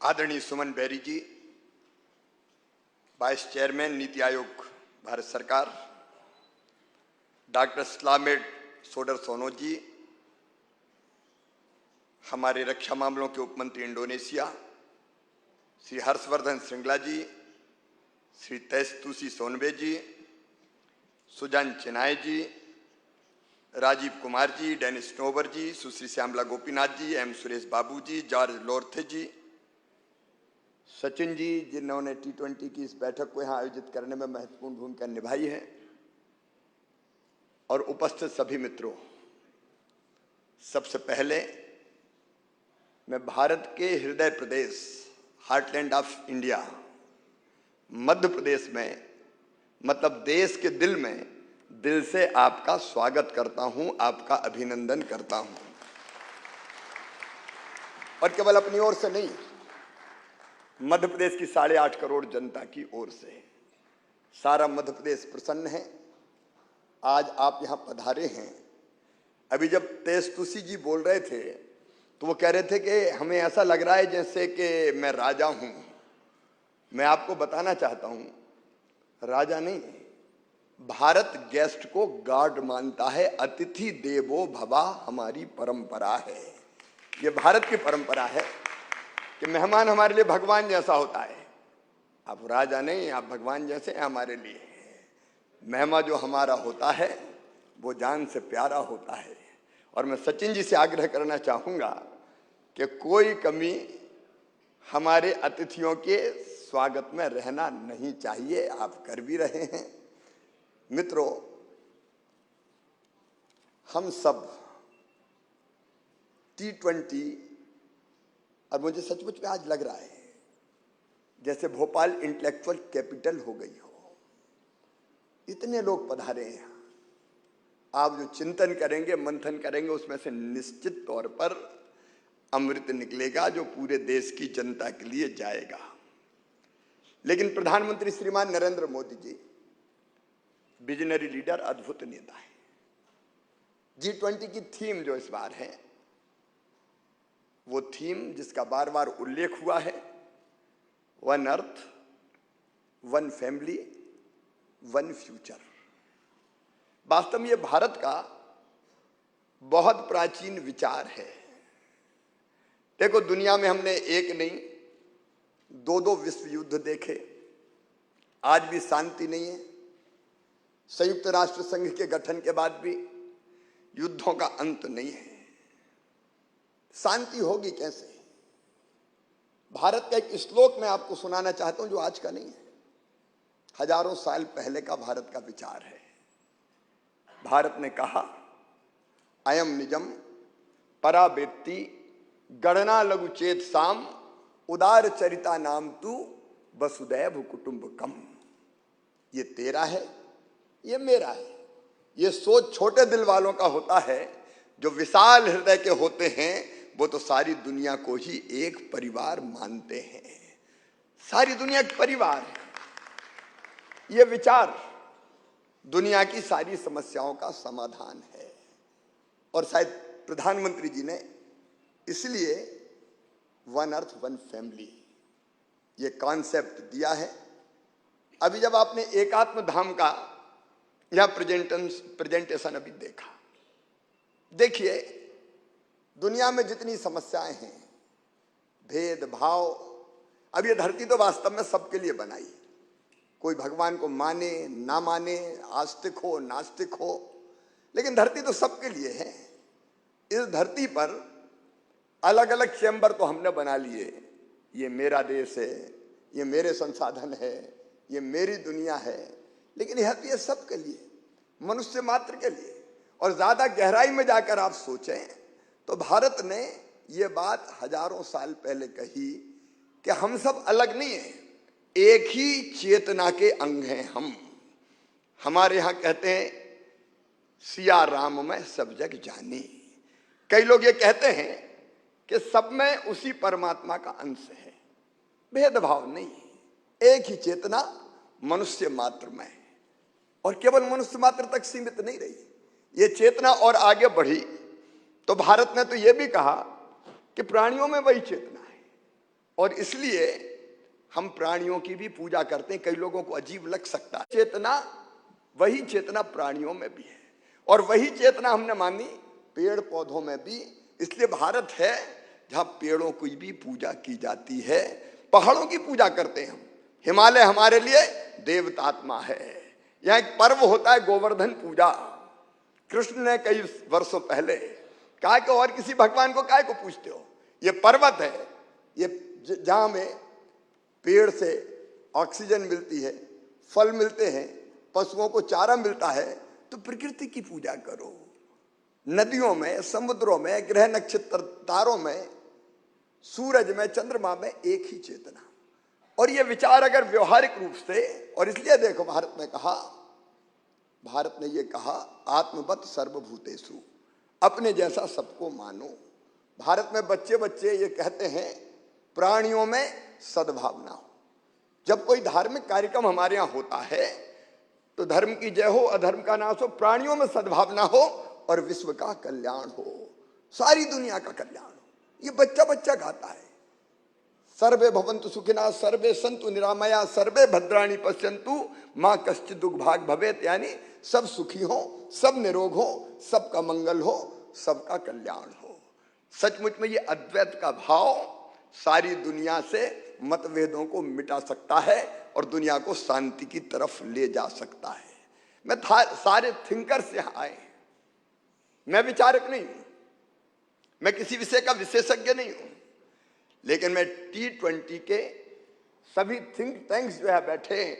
आदरणीय सुमन berry जी, vice chairman NITI Aayog Bharat सरकार, doctor स्लामेड सोडर सोनो जी, हमारे रक्षा मामलों के उपमंत्री Indonesia Shri Harshvardhan Shringla जी, श्री तेजतुसी सोनबे जी, सुजन चिनाय जी, Rajiv Kumar ji, Dennis nowhere जी, सुश्री Shyamala Gopinath ji, M Suresh Babu जी, George लोर्थे जी, सचिन जी, जिन्होंने T20 की इस बैठक को यहाँ आयोजित करने में महत्वपूर्ण भूमिका निभाई है, और उपस्थित सभी मित्रों, सबसे पहले मैं भारत के हृदय प्रदेश, heartland of India, Madhya Pradesh में, मतलब देश के दिल में, दिल से आपका स्वागत करता हूं, आपका अभिनंदन करता हूं। और केवल अपनी ओर से नहीं, मध्य प्रदेश की 8.5 करोड़ जनता की ओर से। सारा मध्य प्रदेश प्रसन्न है। आज आप यहां पधारे हैं। अभी जब तेजतुसी जी बोल रहे थे तो वो कह रहे थे कि हमें ऐसा लग रहा है जैसे कि मैं राजा हूं। मैं आपको बताना चाहता हूं, राजा नहीं, भारत गेस्ट को गॉड मानता है। अतिथि देवो भवा हमारी परंपरा है। ये भारत की परंपरा है कि मेहमान हमारे लिए भगवान जैसा होता है। आप राजा नहीं, आप भगवान जैसे हैं हमारे लिए। मेहमान जो हमारा होता है वो जान से प्यारा होता है। और मैं सचिन जी से आग्रह करना चाहूँगा कि कोई कमी हमारे अतिथियों के स्वागत में रहना नहीं चाहिए। आप कर भी रहे हैं। मित्रों, हम सब T20, और मुझे सचमुच में आज लग रहा है जैसे भोपाल इंटेलेक्चुअल कैपिटल हो गई हो। इतने लोग पधारे हैं। आप जो चिंतन करेंगे, मंथन करेंगे, उसमें से निश्चित तौर पर अमृत निकलेगा जो पूरे देश की जनता के लिए जाएगा। लेकिन प्रधानमंत्री श्रीमान नरेंद्र मोदी जी विजनरी लीडर, अद्भुत नेता है। G20 की थीम जो इस बार है, वो थीम जिसका बार बार उल्लेख हुआ है, one earth, one family, one future. वास्तव में ये भारत का बहुत प्राचीन विचार है। देखो, दुनिया में हमने एक नहीं, 2 विश्व युद्ध देखे। आज भी शांति नहीं है। संयुक्त राष्ट्र संघ के गठन के बाद भी युद्धों का अंत नहीं है। शांति होगी कैसे? भारत का एक श्लोक मैं आपको सुनाना चाहता हूं जो आज का नहीं है, हजारों साल पहले का भारत का विचार है। भारत ने कहा, अयम निजम परावेत्ति गणना लघु चेत साम उदार चरिता नाम तू वसुदैव कुटुंबकम। ये तेरा है, ये मेरा है। ये सोच छोटे दिल वालों का होता है। जो विशाल हृदय के होते हैं वो तो सारी दुनिया को ही एक परिवार मानते हैं। सारी दुनिया एक परिवार है। ये विचार दुनिया की सारी समस्याओं का समाधान है। और शायद प्रधानमंत्री जी ने इसलिए वन अर्थ वन फैमिली ये कॉन्सेप्ट दिया है। अभी जब आपने एकात्म धाम का यह प्रेजेंटेशन अभी देखा, देखिए दुनिया में जितनी समस्याएं हैं, भेदभाव, अब ये धरती तो वास्तव में सबके लिए बनाई। कोई भगवान को माने ना माने, आस्तिक हो नास्तिक हो, लेकिन धरती तो सबके लिए है। इस धरती पर अलग अलग चैम्बर तो हमने बना लिए। ये मेरा देश है, ये मेरे संसाधन है, ये मेरी दुनिया है, लेकिन यह तो ये सबके लिए, मनुष्य मात्र के लिए। और ज्यादा गहराई में जाकर आप सोचें तो भारत ने ये बात हजारों साल पहले कही कि हम सब अलग नहीं हैं, एक ही चेतना के अंग हैं हम। हमारे यहाँ कहते हैं सिया राम में सब जग जानी। कई लोग ये कहते हैं कि सब में उसी परमात्मा का अंश है। भेदभाव नहीं, एक ही चेतना मनुष्य मात्र में, और केवल मनुष्य मात्र तक सीमित नहीं रही। ये चेतना और आगे बढ़ी तो भारत ने तो ये भी कहा कि प्राणियों में वही चेतना है, और इसलिए हम प्राणियों की भी पूजा करते हैं। कई लोगों को अजीब लग सकता है, चेतना वही चेतना प्राणियों में भी है, और वही चेतना हमने मानी पेड़ पौधों में भी। इसलिए भारत है जहां पेड़ों की भी पूजा की जाती है, पहाड़ों की पूजा करते हैं हम। हिमालय हमारे लिए देवतात्मा है। यहाँ एक पर्व होता है गोवर्धन पूजा। कृष्ण ने कई वर्षों पहले कहा कि और किसी भगवान को काहे को पूछते हो, ये पर्वत है, ये जहां में पेड़ से ऑक्सीजन मिलती है, फल मिलते हैं, पशुओं को चारा मिलता है, तो प्रकृति की पूजा करो। नदियों में, समुद्रों में, ग्रह नक्षत्र तारों में, सूरज में, चंद्रमा में एक ही चेतना। और ये विचार अगर व्यवहारिक रूप से, और इसलिए देखो भारत ने ये कहा आत्मवत सर्वभूतेषु, अपने जैसा सबको मानो। भारत में बच्चे ये कहते हैं प्राणियों में सद्भावना हो। जब कोई धार्मिक कार्यक्रम हमारे यहाँ होता है तो धर्म की जय हो, अधर्म का नाश हो, प्राणियों में सद्भावना हो और विश्व का कल्याण हो, सारी दुनिया का कल्याण हो। ये बच्चा गाता है, सर्वे भवन्तु सुखिनः, सर्वे सन्तु निरामया, सर्वे भद्राणि पश्यन्तु मां कश्चित् दुर्भाग् भवेत्। यानी सब सुखी हो, सब निरोग हो, सबका मंगल हो, सबका कल्याण हो। सचमुच में ये अद्वैत का भाव सारी दुनिया से मतभेदों को मिटा सकता है और दुनिया को शांति की तरफ ले जा सकता है। मैं सारे थिंकर्स यहाँ आए, मैं विचारक नहीं हूं, मैं किसी विषय का विशेषज्ञ नहीं हूं, लेकिन मैं T20 के सभी थिंक टैंक्स जो है बैठे,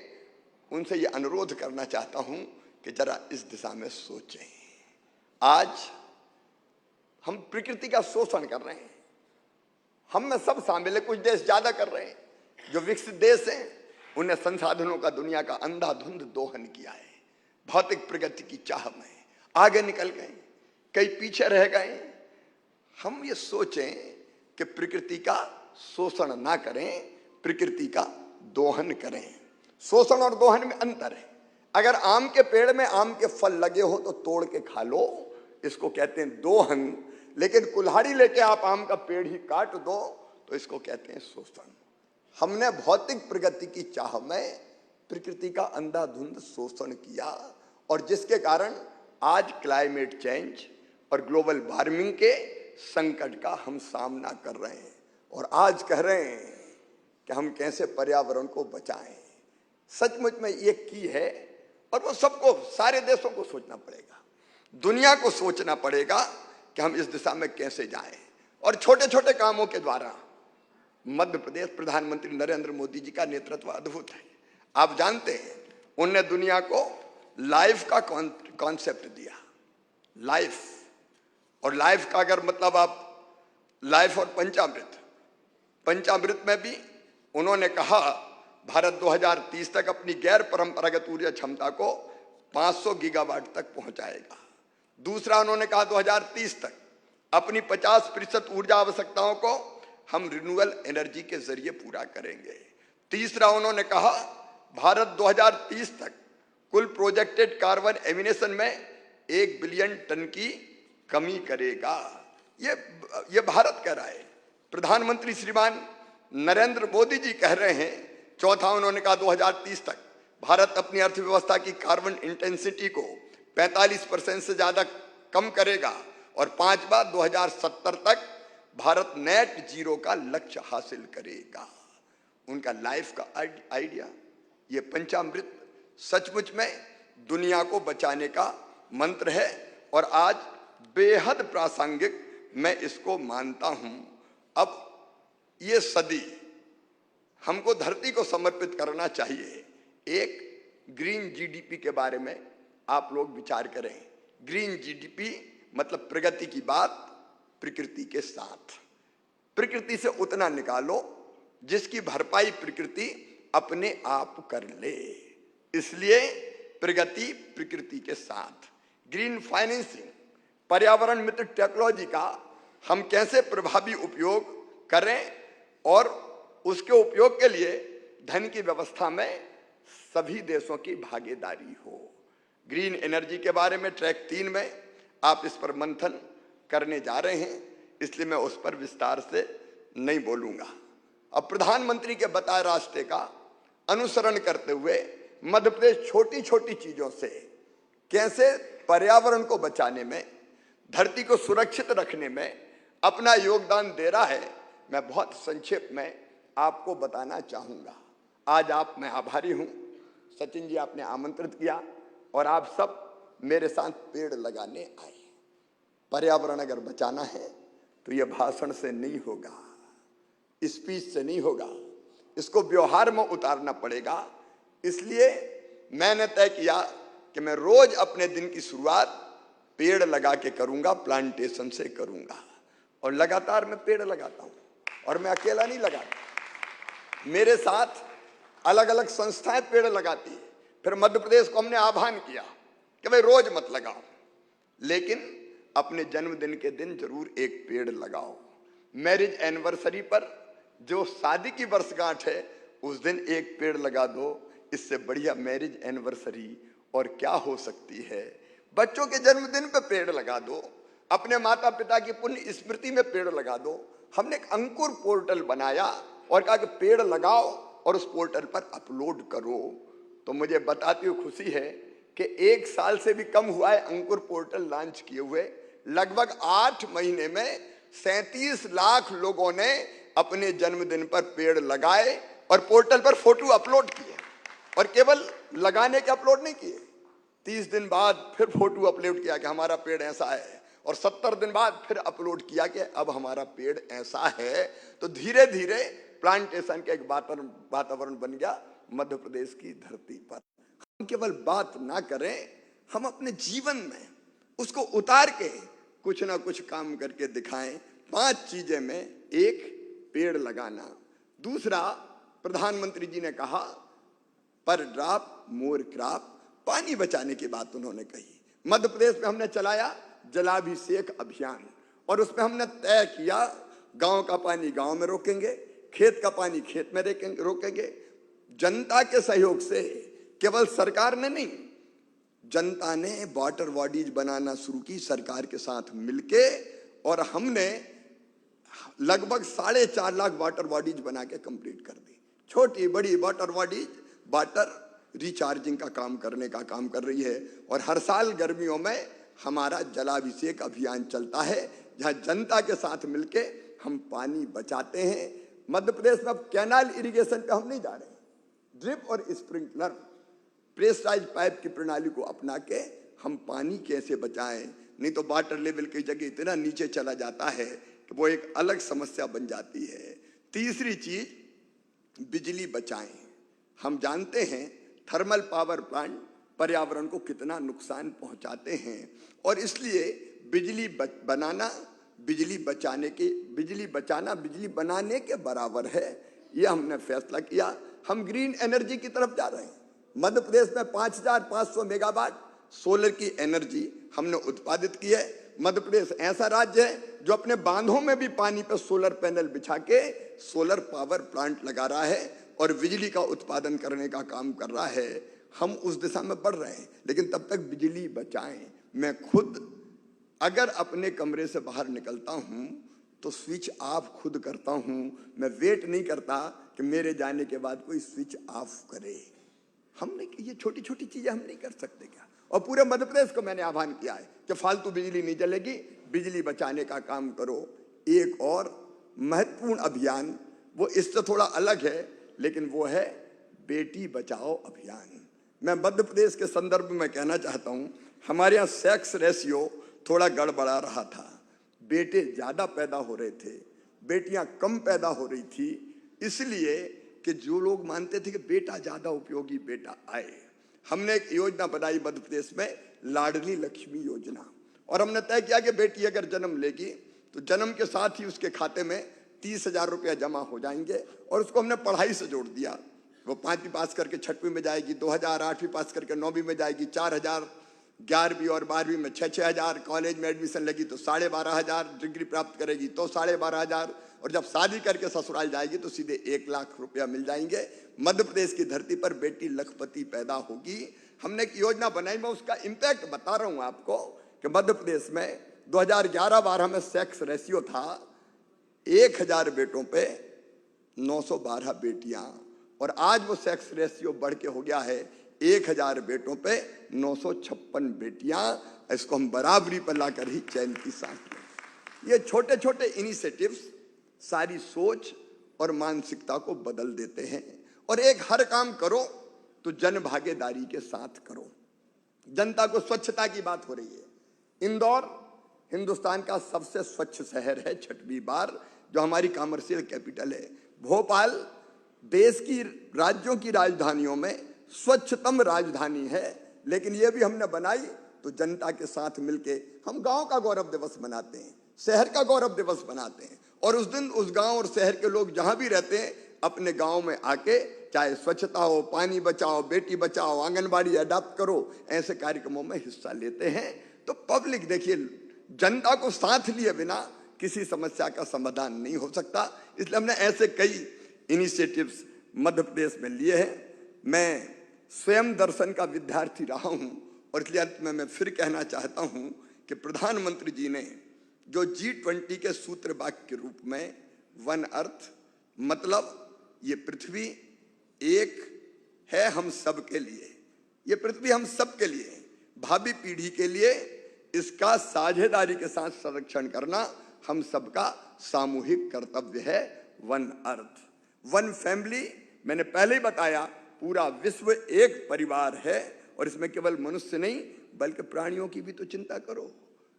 उनसे ये अनुरोध करना चाहता हूं कि जरा इस दिशा में सोचें। आज हम प्रकृति का शोषण कर रहे हैं, हम में सब शामिल है। कुछ देश ज्यादा कर रहे हैं, जो विकसित देश हैं उन्हें संसाधनों का दुनिया का अंधाधुंध दोहन किया है। भौतिक प्रगति की चाह में आगे निकल गए, कई पीछे रह गए। हम ये सोचें कि प्रकृति का शोषण ना करें, प्रकृति का दोहन करें। शोषण और दोहन में अंतर है। अगर आम के पेड़ में आम के फल लगे हो तो तोड़ के खा लो, इसको कहते हैं दोहन। लेकिन कुल्हाड़ी लेके आप आम का पेड़ ही काट दो तो इसको कहते हैं शोषण। हमने भौतिक प्रगति की चाह में प्रकृति का अंधाधुंध शोषण किया, और जिसके कारण आज क्लाइमेट चेंज और ग्लोबल वार्मिंग के संकट का हम सामना कर रहे हैं। और आज कह रहे हैं कि हम कैसे पर्यावरण को बचाएं। सचमुच में ये की है, और वो सबको, सारे देशों को सोचना पड़ेगा, दुनिया को सोचना पड़ेगा कि हम इस दिशा में कैसे जाएं। और छोटे छोटे कामों के द्वारा मध्य प्रदेश प्रधानमंत्री नरेंद्र मोदी जी का नेतृत्व अद्भुत है। आप जानते हैं, उनने दुनिया को लाइफ का कॉन्सेप्ट दिया, लाइफ, और लाइफ का अगर मतलब आप लाइफ और पंचामृत, पंचामृत में भी उन्होंने कहा भारत 2030 तक अपनी गैर परंपरागत ऊर्जा क्षमता को 500 गीगावाट तक पहुंचाएगा। दूसरा, उन्होंने कहा 2030 तक अपनी 50% ऊर्जा आवश्यकताओं को हम रिन्यूएबल एनर्जी के जरिए पूरा करेंगे। तीसरा, उन्होंने कहा भारत 2030 तक कुल प्रोजेक्टेड कार्बन एमिनेशन में 1 बिलियन टन की कमी करेगा। ये भारत कह रहा है, प्रधानमंत्री श्रीमान नरेंद्र मोदी जी कह रहे हैं। चौथा, उन्होंने कहा 2030 तक भारत अपनी अर्थव्यवस्था की कार्बन इंटेंसिटी को 45% से ज्यादा कम करेगा। और पांचवा, 2070 तक भारत नेट जीरो का लक्ष्य हासिल करेगा। उनका लाइफ का आइडिया, ये पंचामृत सचमुच में दुनिया को बचाने का मंत्र है, और आज बेहद प्रासंगिक मैं इसको मानता हूं। अब ये सदी हमको धरती को समर्पित करना चाहिए। एक ग्रीन जीडीपी के बारे में आप लोग विचार करें। ग्रीन जीडीपी मतलब प्रगति की बात प्रकृति के साथ, प्रकृति से उतना निकालो जिसकी भरपाई प्रकृति अपने आप कर ले, इसलिए प्रगति प्रकृति के साथ। ग्रीन फाइनेंसिंग, पर्यावरण मित्र टेक्नोलॉजी का हम कैसे प्रभावी उपयोग करें, और उसके उपयोग के लिए धन की व्यवस्था में सभी देशों की भागीदारी हो। ग्रीन एनर्जी के बारे में ट्रैक 3 में आप इस पर मंथन करने जा रहे हैं, इसलिए मैं उस पर विस्तार से नहीं बोलूंगा। अब प्रधानमंत्री के बताए रास्ते का अनुसरण करते हुए मध्य प्रदेश छोटी छोटी चीजों से कैसे पर्यावरण को बचाने में, धरती को सुरक्षित रखने में अपना योगदान दे रहा है, मैं बहुत संक्षेप में आपको बताना चाहूंगा। आज आप, मैं आभारी हूं, सचिन जी आपने आमंत्रित किया और आप सब मेरे साथ पेड़ लगाने आए। पर्यावरण अगर बचाना है तो यह भाषण से नहीं होगा, स्पीच से नहीं होगा, इसको व्यवहार में उतारना पड़ेगा। इसलिए मैंने तय किया कि मैं रोज अपने दिन की शुरुआत पेड़ लगा के करूंगा, प्लांटेशन से करूंगा, और लगातार मैं पेड़ लगाता हूं। और मैं अकेला नहीं लगाता, मेरे साथ अलग अलग संस्थाएं पेड़ लगाती है। फिर मध्य प्रदेश को हमने आह्वान किया कि भाई रोज मत लगाओ, लेकिन अपने जन्मदिन के दिन जरूर एक पेड़ लगाओ। मैरिज एनिवर्सरी पर, जो शादी की वर्षगांठ है, उस दिन एक पेड़ लगा दो। इससे बढ़िया मैरिज एनिवर्सरी और क्या हो सकती है। बच्चों के जन्मदिन पे पेड़ लगा दो, अपने माता पिता की पुण्य स्मृति में पेड़ लगा दो। हमने एक अंकुर पोर्टल बनाया और कहा कि पेड़ लगाओ और उस पोर्टल पर अपलोड करो। तो मुझे बताते हुए खुशी है कि 1 साल से भी कम हुआ है अंकुर पोर्टल लॉन्च किए हुए। लगभग 8 महीने में 37 लाख लोगों ने अपने जन्मदिन पर पेड़ लगाए और पोर्टल पर फोटो अपलोड किए। और केवल लगाने के अपलोड नहीं किए, 30 दिन बाद फिर फोटो अपलोड किया कि हमारा पेड़ ऐसा है, और 70 दिन बाद फिर अपलोड किया कि अब हमारा पेड़ ऐसा है। तो धीरे धीरे प्लांटेशन का एक वातावरण बन गया मध्य प्रदेश की धरती पर। हम केवल बात ना करें, हम अपने जीवन में उसको उतार के कुछ ना कुछ काम करके दिखाएं। 5 चीजें में, एक पेड़ लगाना, दूसरा प्रधानमंत्री जी ने कहा पर ड्रॉप मोर क्रॉप, पानी बचाने की बात उन्होंने कही। मध्य प्रदेश में हमने चलाया जलाभिषेक अभियान, और उसमें हमने तय किया गांव का पानी गांव में रोकेंगे, खेत का पानी खेत में रोकेंगे। जनता के सहयोग से, केवल सरकार ने नहीं, जनता ने वाटर बॉडीज बनाना शुरू की सरकार के साथ मिलके, और हमने लगभग 4.5 लाख वाटर बॉडीज बना के कंप्लीट कर दी। छोटी बड़ी वाटर बॉडीज वाटर रिचार्जिंग का काम करने का काम कर रही है। और हर साल गर्मियों में हमारा जलाभिषेक अभियान चलता है, जहां जनता के साथ मिलके हम पानी बचाते हैं। मध्य प्रदेश में अब कैनाल इरिगेशन पे हम नहीं जा रहे, ड्रिप और स्प्रिंकलर प्रेशराइज पाइप की प्रणाली को अपना के हम पानी कैसे बचाएं, नहीं तो वाटर लेवल की जगह इतना नीचे चला जाता है कि वो एक अलग समस्या बन जाती है। तीसरी चीज बिजली बचाएं। हम जानते हैं थर्मल पावर प्लांट पर्यावरण को कितना नुकसान पहुंचाते हैं और इसलिए बिजली बनाना बिजली बचाना बिजली बनाने के बराबर है। ये हमने फैसला किया। हम ग्रीन एनर्जी की तरफ जा रहे हैं। मध्य प्रदेश में 5,500 मेगावाट सोलर की एनर्जी हमने उत्पादित की है। मध्य प्रदेश ऐसा राज्य है जो अपने बांधों में भी पानी पर सोलर पैनल बिछा के सोलर पावर प्लांट लगा रहा है और बिजली का उत्पादन करने का काम कर रहा है। हम उस दिशा में बढ़ रहे हैं, लेकिन तब तक बिजली बचाएं। मैं खुद अगर अपने कमरे से बाहर निकलता हूं तो स्विच ऑफ खुद करता हूं। मैं वेट नहीं करता कि मेरे जाने के बाद कोई स्विच ऑफ करे। हमने ये छोटी छोटी चीजें हम नहीं कर सकते क्या? और पूरे मध्य प्रदेश को मैंने आह्वान किया है कि फालतू बिजली नहीं जलेगी, बिजली बचाने का काम करो। एक और महत्वपूर्ण अभियान, वो इससे थोड़ा अलग है, लेकिन वो है बेटी बचाओ अभियान। मैं मध्य प्रदेश के संदर्भ में कहना चाहता हूं, हमारे यहाँ सेक्स रेशियो थोड़ा गड़बड़ा रहा था। बेटे ज्यादा पैदा हो रहे थे, बेटियां कम पैदा हो रही थी, इसलिए कि जो लोग मानते थे कि बेटा ज्यादा उपयोगी बेटा आए। हमने एक योजना बनाई मध्य प्रदेश में, लाडली लक्ष्मी योजना, और हमने तय किया कि बेटी अगर जन्म लेगी तो जन्म के साथ ही उसके खाते में 30,000 रुपया जमा हो जाएंगे। और उसको हमने पढ़ाई से जोड़ दिया। वो 5वीं पास करके 6वीं में जाएगी 2,000, 8वीं पास करके 9वीं में जाएगी 4,000, 11वीं और 12वीं में 6,000, कॉलेज में एडमिशन लगी तो 12,500, डिग्री प्राप्त करेगी तो 12,500, और जब शादी करके ससुराल जाएगी तो सीधे 1 लाख रुपया मिल जाएंगे। मध्य प्रदेश की धरती पर बेटी लखपति पैदा होगी। हमने एक योजना बनाई, मैं उसका इम्पैक्ट बता रहा हूं आपको कि मध्य प्रदेश में 2011-12 में सेक्स रेशियो था 1,000 बेटों पे 912 बेटियां, और आज वो सेक्स रेशियो बढ़ के हो गया है 1,000 बेटों पे 956 बेटियां। इसको हम बराबरी पर लाकर ही चैन की सांस लें। ये छोटे छोटे इनिशिएटिव्स सारी सोच और मानसिकता को बदल देते हैं। और एक हर काम करो तो जन भागीदारी के साथ करो। जनता को स्वच्छता की बात हो रही है। इंदौर हिंदुस्तान का सबसे स्वच्छ शहर है 6वीं बार, जो हमारी कमर्शियल कैपिटल है। भोपाल देश की राज्यों की राजधानियों में स्वच्छतम राजधानी है, लेकिन ये भी हमने बनाई तो जनता के साथ मिलके हम गांव का गौरव दिवस मनाते हैं, शहर का गौरव दिवस मनाते हैं। और उस दिन उस गांव और शहर के लोग जहां भी रहते हैं अपने गांव में आके, चाहे स्वच्छता हो, पानी बचाओ, बेटी बचाओ, आंगनबाड़ी अडॉप्ट करो, ऐसे कार्यक्रमों में हिस्सा लेते हैं। तो पब्लिक देखिए, जनता को साथ लिए बिना किसी समस्या का समाधान नहीं हो सकता। इसलिए हमने ऐसे कई इनिशिएटिव्स मध्य प्रदेश में लिए हैं। मैं स्वयं दर्शन का विद्यार्थी रहा हूं, और इसलिए अंत में मैं फिर कहना चाहता हूं कि प्रधानमंत्री जी ने जो G20 के सूत्र वाक्य के रूप में वन अर्थ, मतलब ये पृथ्वी एक है हम सब के लिए, ये पृथ्वी हम सब के लिए, भावी पीढ़ी के लिए इसका साझेदारी के साथ संरक्षण करना हम सबका सामूहिक कर्तव्य है। वन अर्थ, वन फैमिली, मैंने पहले ही बताया, पूरा विश्व एक परिवार है, और इसमें केवल मनुष्य नहीं बल्कि प्राणियों की भी तो चिंता करो।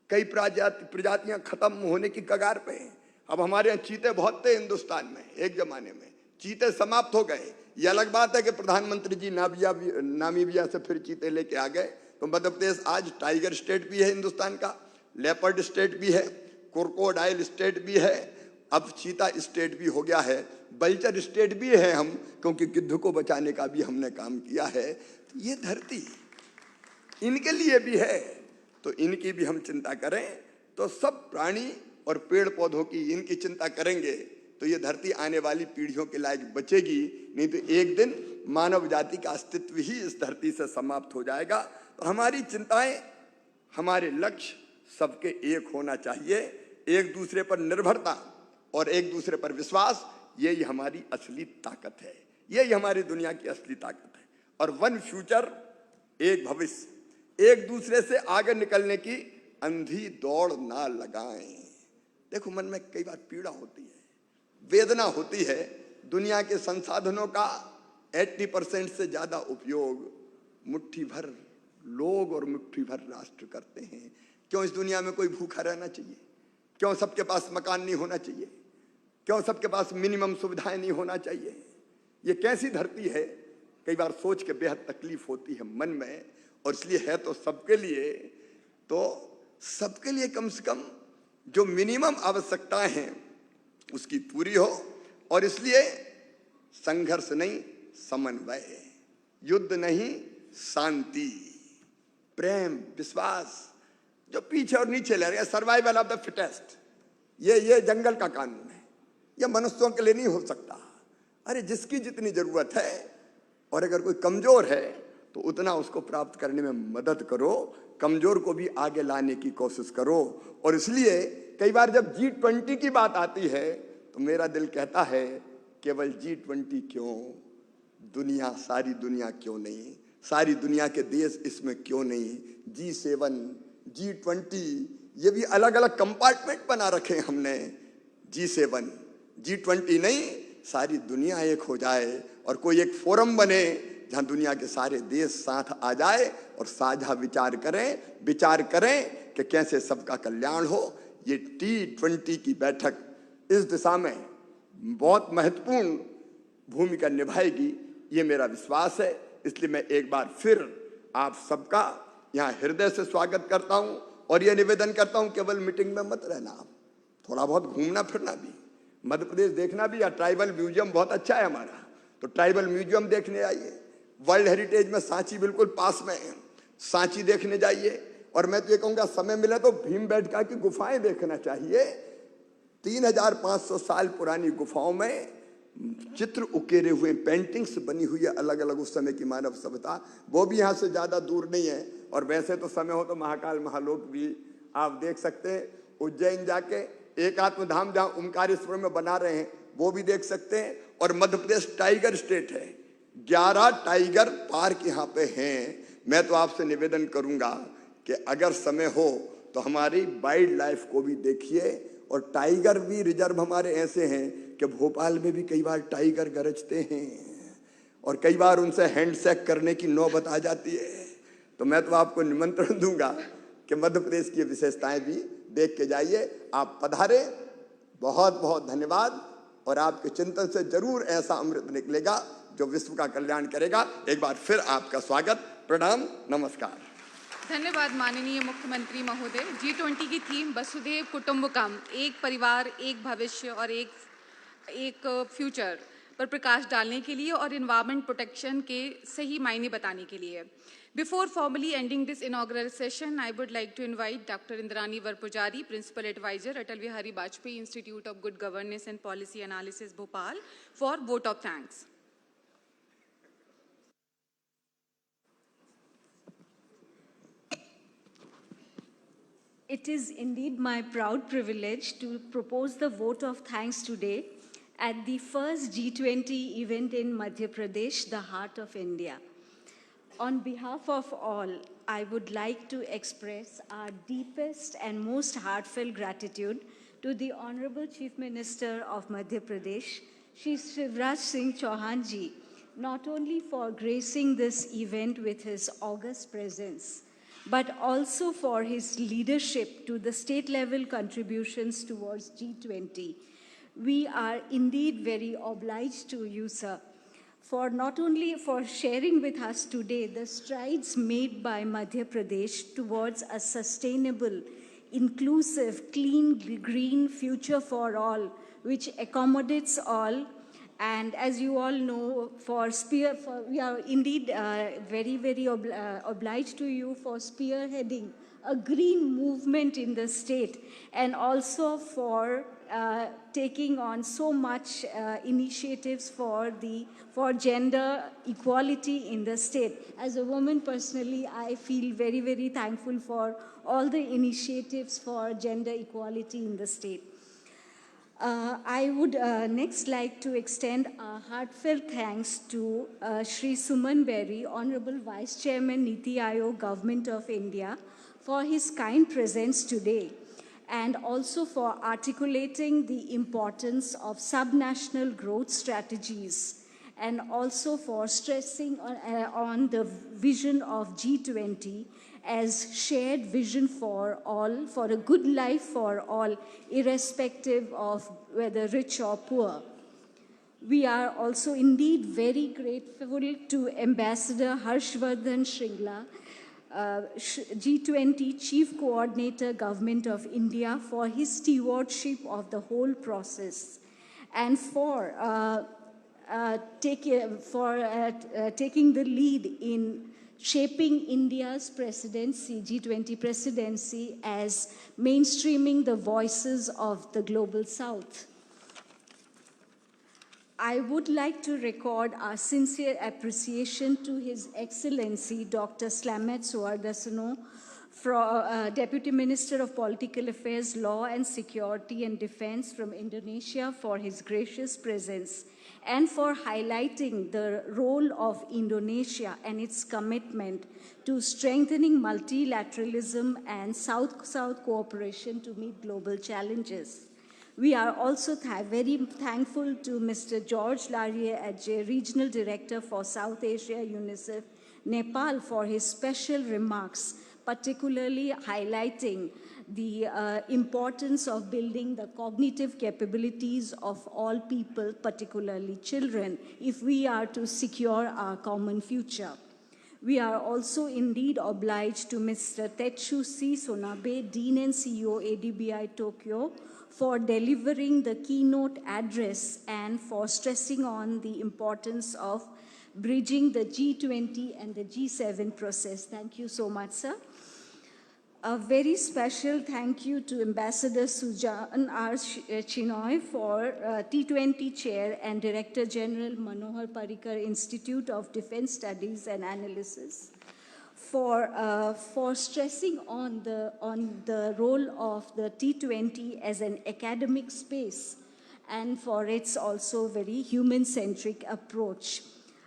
कई प्रजातियां खत्म होने की कगार पे हैं। अब हमारे यहाँ चीते बहुत थे हिंदुस्तान में, एक जमाने में चीते समाप्त हो गए। ये अलग बात है कि प्रधानमंत्री जी नामीबिया से फिर चीते लेके आ गए। तो मध्य प्रदेश आज टाइगर स्टेट भी है हिंदुस्तान का, लेपर्ड स्टेट भी है, क्रोकोडाइल स्टेट भी है, अब चीता स्टेट भी हो गया है, बल्चर स्टेट भी है हम, क्योंकि गिद्ध को बचाने का भी हमने काम किया है। तो ये धरती इनके लिए भी है, तो इनकी भी हम चिंता करें तो सब प्राणी और पेड़ पौधों की इनकी चिंता करेंगे तो ये धरती आने वाली पीढ़ियों के लायक बचेगी। नहीं तो एक दिन मानव जाति का अस्तित्व ही इस धरती से समाप्त हो जाएगा। तो हमारी चिंताएं, हमारे लक्ष्य सबके एक होना चाहिए। एक दूसरे पर निर्भरता और एक दूसरे पर विश्वास, यही हमारी असली ताकत है, यही हमारी दुनिया की असली ताकत है। और वन फ्यूचर, एक भविष्य, एक दूसरे से आगे निकलने की अंधी दौड़ ना लगाएं। देखो, मन में कई बार पीड़ा होती है, वेदना होती है, दुनिया के संसाधनों का 80% से ज़्यादा उपयोग मुट्ठी भर लोग और मुट्ठी भर राष्ट्र करते हैं। क्यों इस दुनिया में कोई भूखा रहना चाहिए? क्यों सबके पास मकान नहीं होना चाहिए? क्यों सबके पास मिनिमम सुविधाएं नहीं होना चाहिए? ये कैसी धरती है? कई बार सोच के बेहद तकलीफ होती है मन में। और इसलिए है तो सबके लिए, तो सबके लिए कम से कम जो मिनिमम आवश्यकताएं हैं उसकी पूरी हो। और इसलिए संघर्ष नहीं, समन्वय, युद्ध नहीं, शांति, प्रेम, विश्वास। जो पीछे और नीचे ले रहे हैं, सर्वाइवल ऑफ द फिटेस्ट, ये जंगल का कानून है, ये मनुष्यों के लिए नहीं हो सकता। अरे जिसकी जितनी जरूरत है, और अगर कोई कमजोर है तो उतना उसको प्राप्त करने में मदद करो, कमजोर को भी आगे लाने की कोशिश करो। और इसलिए कई बार जब G20 की बात आती है तो मेरा दिल कहता है केवल G20 क्यों, दुनिया, सारी दुनिया क्यों नहीं, सारी दुनिया के देश इसमें क्यों नहीं? G7, G20, ये भी अलग अलग कंपार्टमेंट बना रखे हैं हमने। G7, G20 नहीं, सारी दुनिया एक हो जाए और कोई एक फोरम बने जहां दुनिया के सारे देश साथ आ जाए और साझा विचार करें कि कैसे सबका कल्याण हो। ये T20 की बैठक इस दिशा में बहुत महत्वपूर्ण भूमिका निभाएगी, ये मेरा विश्वास है। इसलिए मैं एक बार फिर आप सबका यहाँ हृदय से स्वागत करता हूँ और ये निवेदन करता हूँ केवल मीटिंग में मत रहना, आप थोड़ा बहुत घूमना फिरना भी, मध्य प्रदेश देखना भी। या ट्राइबल म्यूजियम बहुत अच्छा है हमारा, तो ट्राइबल म्यूजियम देखने आइए। वर्ल्ड हेरिटेज में सांची बिल्कुल पास में है, सांची देखने जाइए। और मैं तो ये कहूँगा समय मिले तो भीमबेटका की गुफाएं देखना चाहिए। 3500 साल पुरानी गुफाओं में चित्र उकेरे हुए, पेंटिंग्स बनी हुई है अलग अलग उस समय की मानव सभ्यता। वो भी यहाँ से ज़्यादा दूर नहीं है। और वैसे तो समय हो तो महाकाल महालोक भी आप देख सकते हैं। उज्जैन जाके एकात्म धाम जहाँ ओमकारेश्वर में बना रहे हैं वो भी देख सकते हैं। और मध्य प्रदेश टाइगर स्टेट है, 11 टाइगर पार्क यहाँ पे हैं। मैं तो आपसे निवेदन करूँगा कि अगर समय हो तो हमारी वाइल्ड लाइफ को भी देखिए। और टाइगर भी रिजर्व हमारे ऐसे हैं कि भोपाल में भी कई बार टाइगर गरजते हैं और कई बार उनसे हैंडशेक करने की नौबत आ जाती है। तो मैं तो आपको निमंत्रण दूंगा कि मध्य प्रदेश की विशेषताएं भी देख के जाइए। आप पधारे, बहुत बहुत धन्यवाद। और आपके चिंतन से जरूर ऐसा अमृत निकलेगा जो विश्व का कल्याण करेगा। एक बार फिर आपका स्वागत, प्रणाम, नमस्कार। धन्यवाद माननीय मुख्यमंत्री महोदय। G20 की थीम वसुधैव कुटुंबकम, एक परिवार, एक भविष्य और एक फ्यूचर पर प्रकाश डालने के लिए और एनवायरमेंट प्रोटेक्शन के सही मायने बताने के लिए। Before formally ending this inaugural session, I would like to invite Dr. Indrani Varpujari, Principal Advisor, Atal Bihari Vajpayee Institute of Good Governance and Policy Analysis, Bhopal, for vote of thanks. It is indeed my proud privilege to propose the vote of thanks today at the first G20 event in Madhya Pradesh, the heart of India. On behalf of all, I would like to express our deepest and most heartfelt gratitude to the Honorable Chief Minister of Madhya Pradesh, Shri Shivraj Singh Chauhan ji, not only for gracing this event with his august presence, but also for his leadership to the state-level contributions towards G20. We are indeed very obliged to you, sir, for not only for sharing with us today the strides made by Madhya Pradesh towards a sustainable, inclusive, clean, green future for all, which accommodates all. And as you all know, we are indeed very, very obliged to you for spearheading a green movement in the state, and also for taking on so much initiatives for gender equality in the state. As a woman personally, I feel very, very thankful for all the initiatives for gender equality in the state. I would next like to extend a heartfelt thanks to Shri Suman Berry, Honorable Vice Chairman, Niti Aayog, Government of India, for his kind presence today, and also for articulating the importance of subnational growth strategies and also for stressing on the vision of G20 as shared vision for all, for a good life for all, irrespective of whether rich or poor. We are also indeed very grateful to Ambassador Harshvardhan Shringla, G20 Chief Coordinator, Government of India, for his stewardship of the whole process and for taking the lead in shaping India's presidency, G20 presidency, as mainstreaming the voices of the Global South. I would like to record our sincere appreciation to His Excellency Dr. Slamet Suardasono, Deputy Minister of Political Affairs, Law and Security and Defense from Indonesia, for his gracious presence and for highlighting the role of Indonesia and its commitment to strengthening multilateralism and South-South cooperation to meet global challenges. We are also very thankful to Mr. George Larrier-Adjei, Regional Director for South Asia, UNICEF, Nepal, for his special remarks, particularly highlighting the importance of building the cognitive capabilities of all people, particularly children, if we are to secure our common future. We are also indeed obliged to Mr. Tetsushi Sonabe, Dean and CEO, ADBI Tokyo, for delivering the keynote address and for stressing on the importance of bridging the G20 and the G7 process. Thank you so much, sir. A very special thank you to Ambassador Sujan R. Chinoy for T20 Chair and Director General Manohar Parrikar Institute of Defense Studies and Analysis for stressing on the role of the T20 as an academic space and for its also very human-centric approach.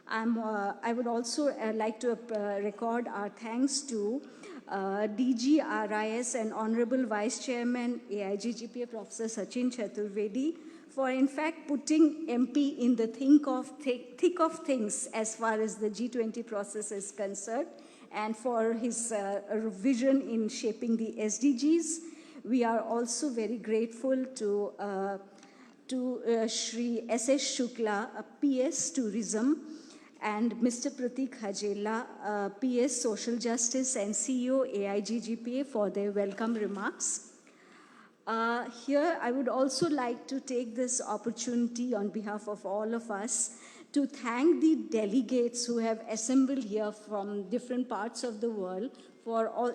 I would also like to record our thanks to DG RIS and Honorable Vice Chairman AIGGPA Professor Sachin Chaturvedi for in fact putting MP in the thick of things as far as the G20 process is concerned and for his vision in shaping the SDGs. We are also very grateful to Shri S.S. Shukla, PS Tourism, and Mr. Pratik Hajela, PS Social Justice and CEO AIGGPA for their welcome remarks. Here, I would also like to take this opportunity on behalf of all of us to thank the delegates who have assembled here from different parts of the world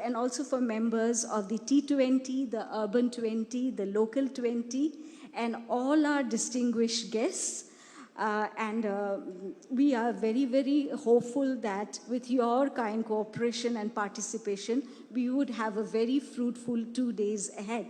and also for members of the T20, the Urban 20, the Local 20, and all our distinguished guests. We are very, very hopeful that with your kind cooperation and participation, we would have a very fruitful 2 days ahead.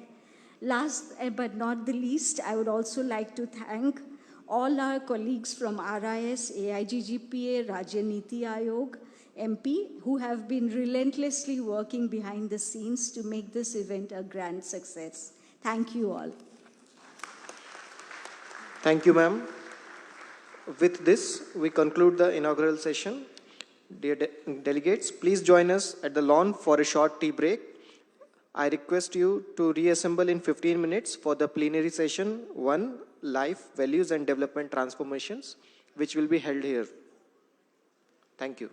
Last but not the least, I would also like to thank all our colleagues from RIS, AIGGPA, Rajya Niti Ayog, MP, who have been relentlessly working behind the scenes to make this event a grand success. Thank you all. Thank you, ma'am. With this, we conclude the inaugural session. Dear delegates, please join us at the lawn for a short tea break. I request you to reassemble in 15 minutes for the plenary session 1, Life, Values and Development Transformations, which will be held here. Thank you.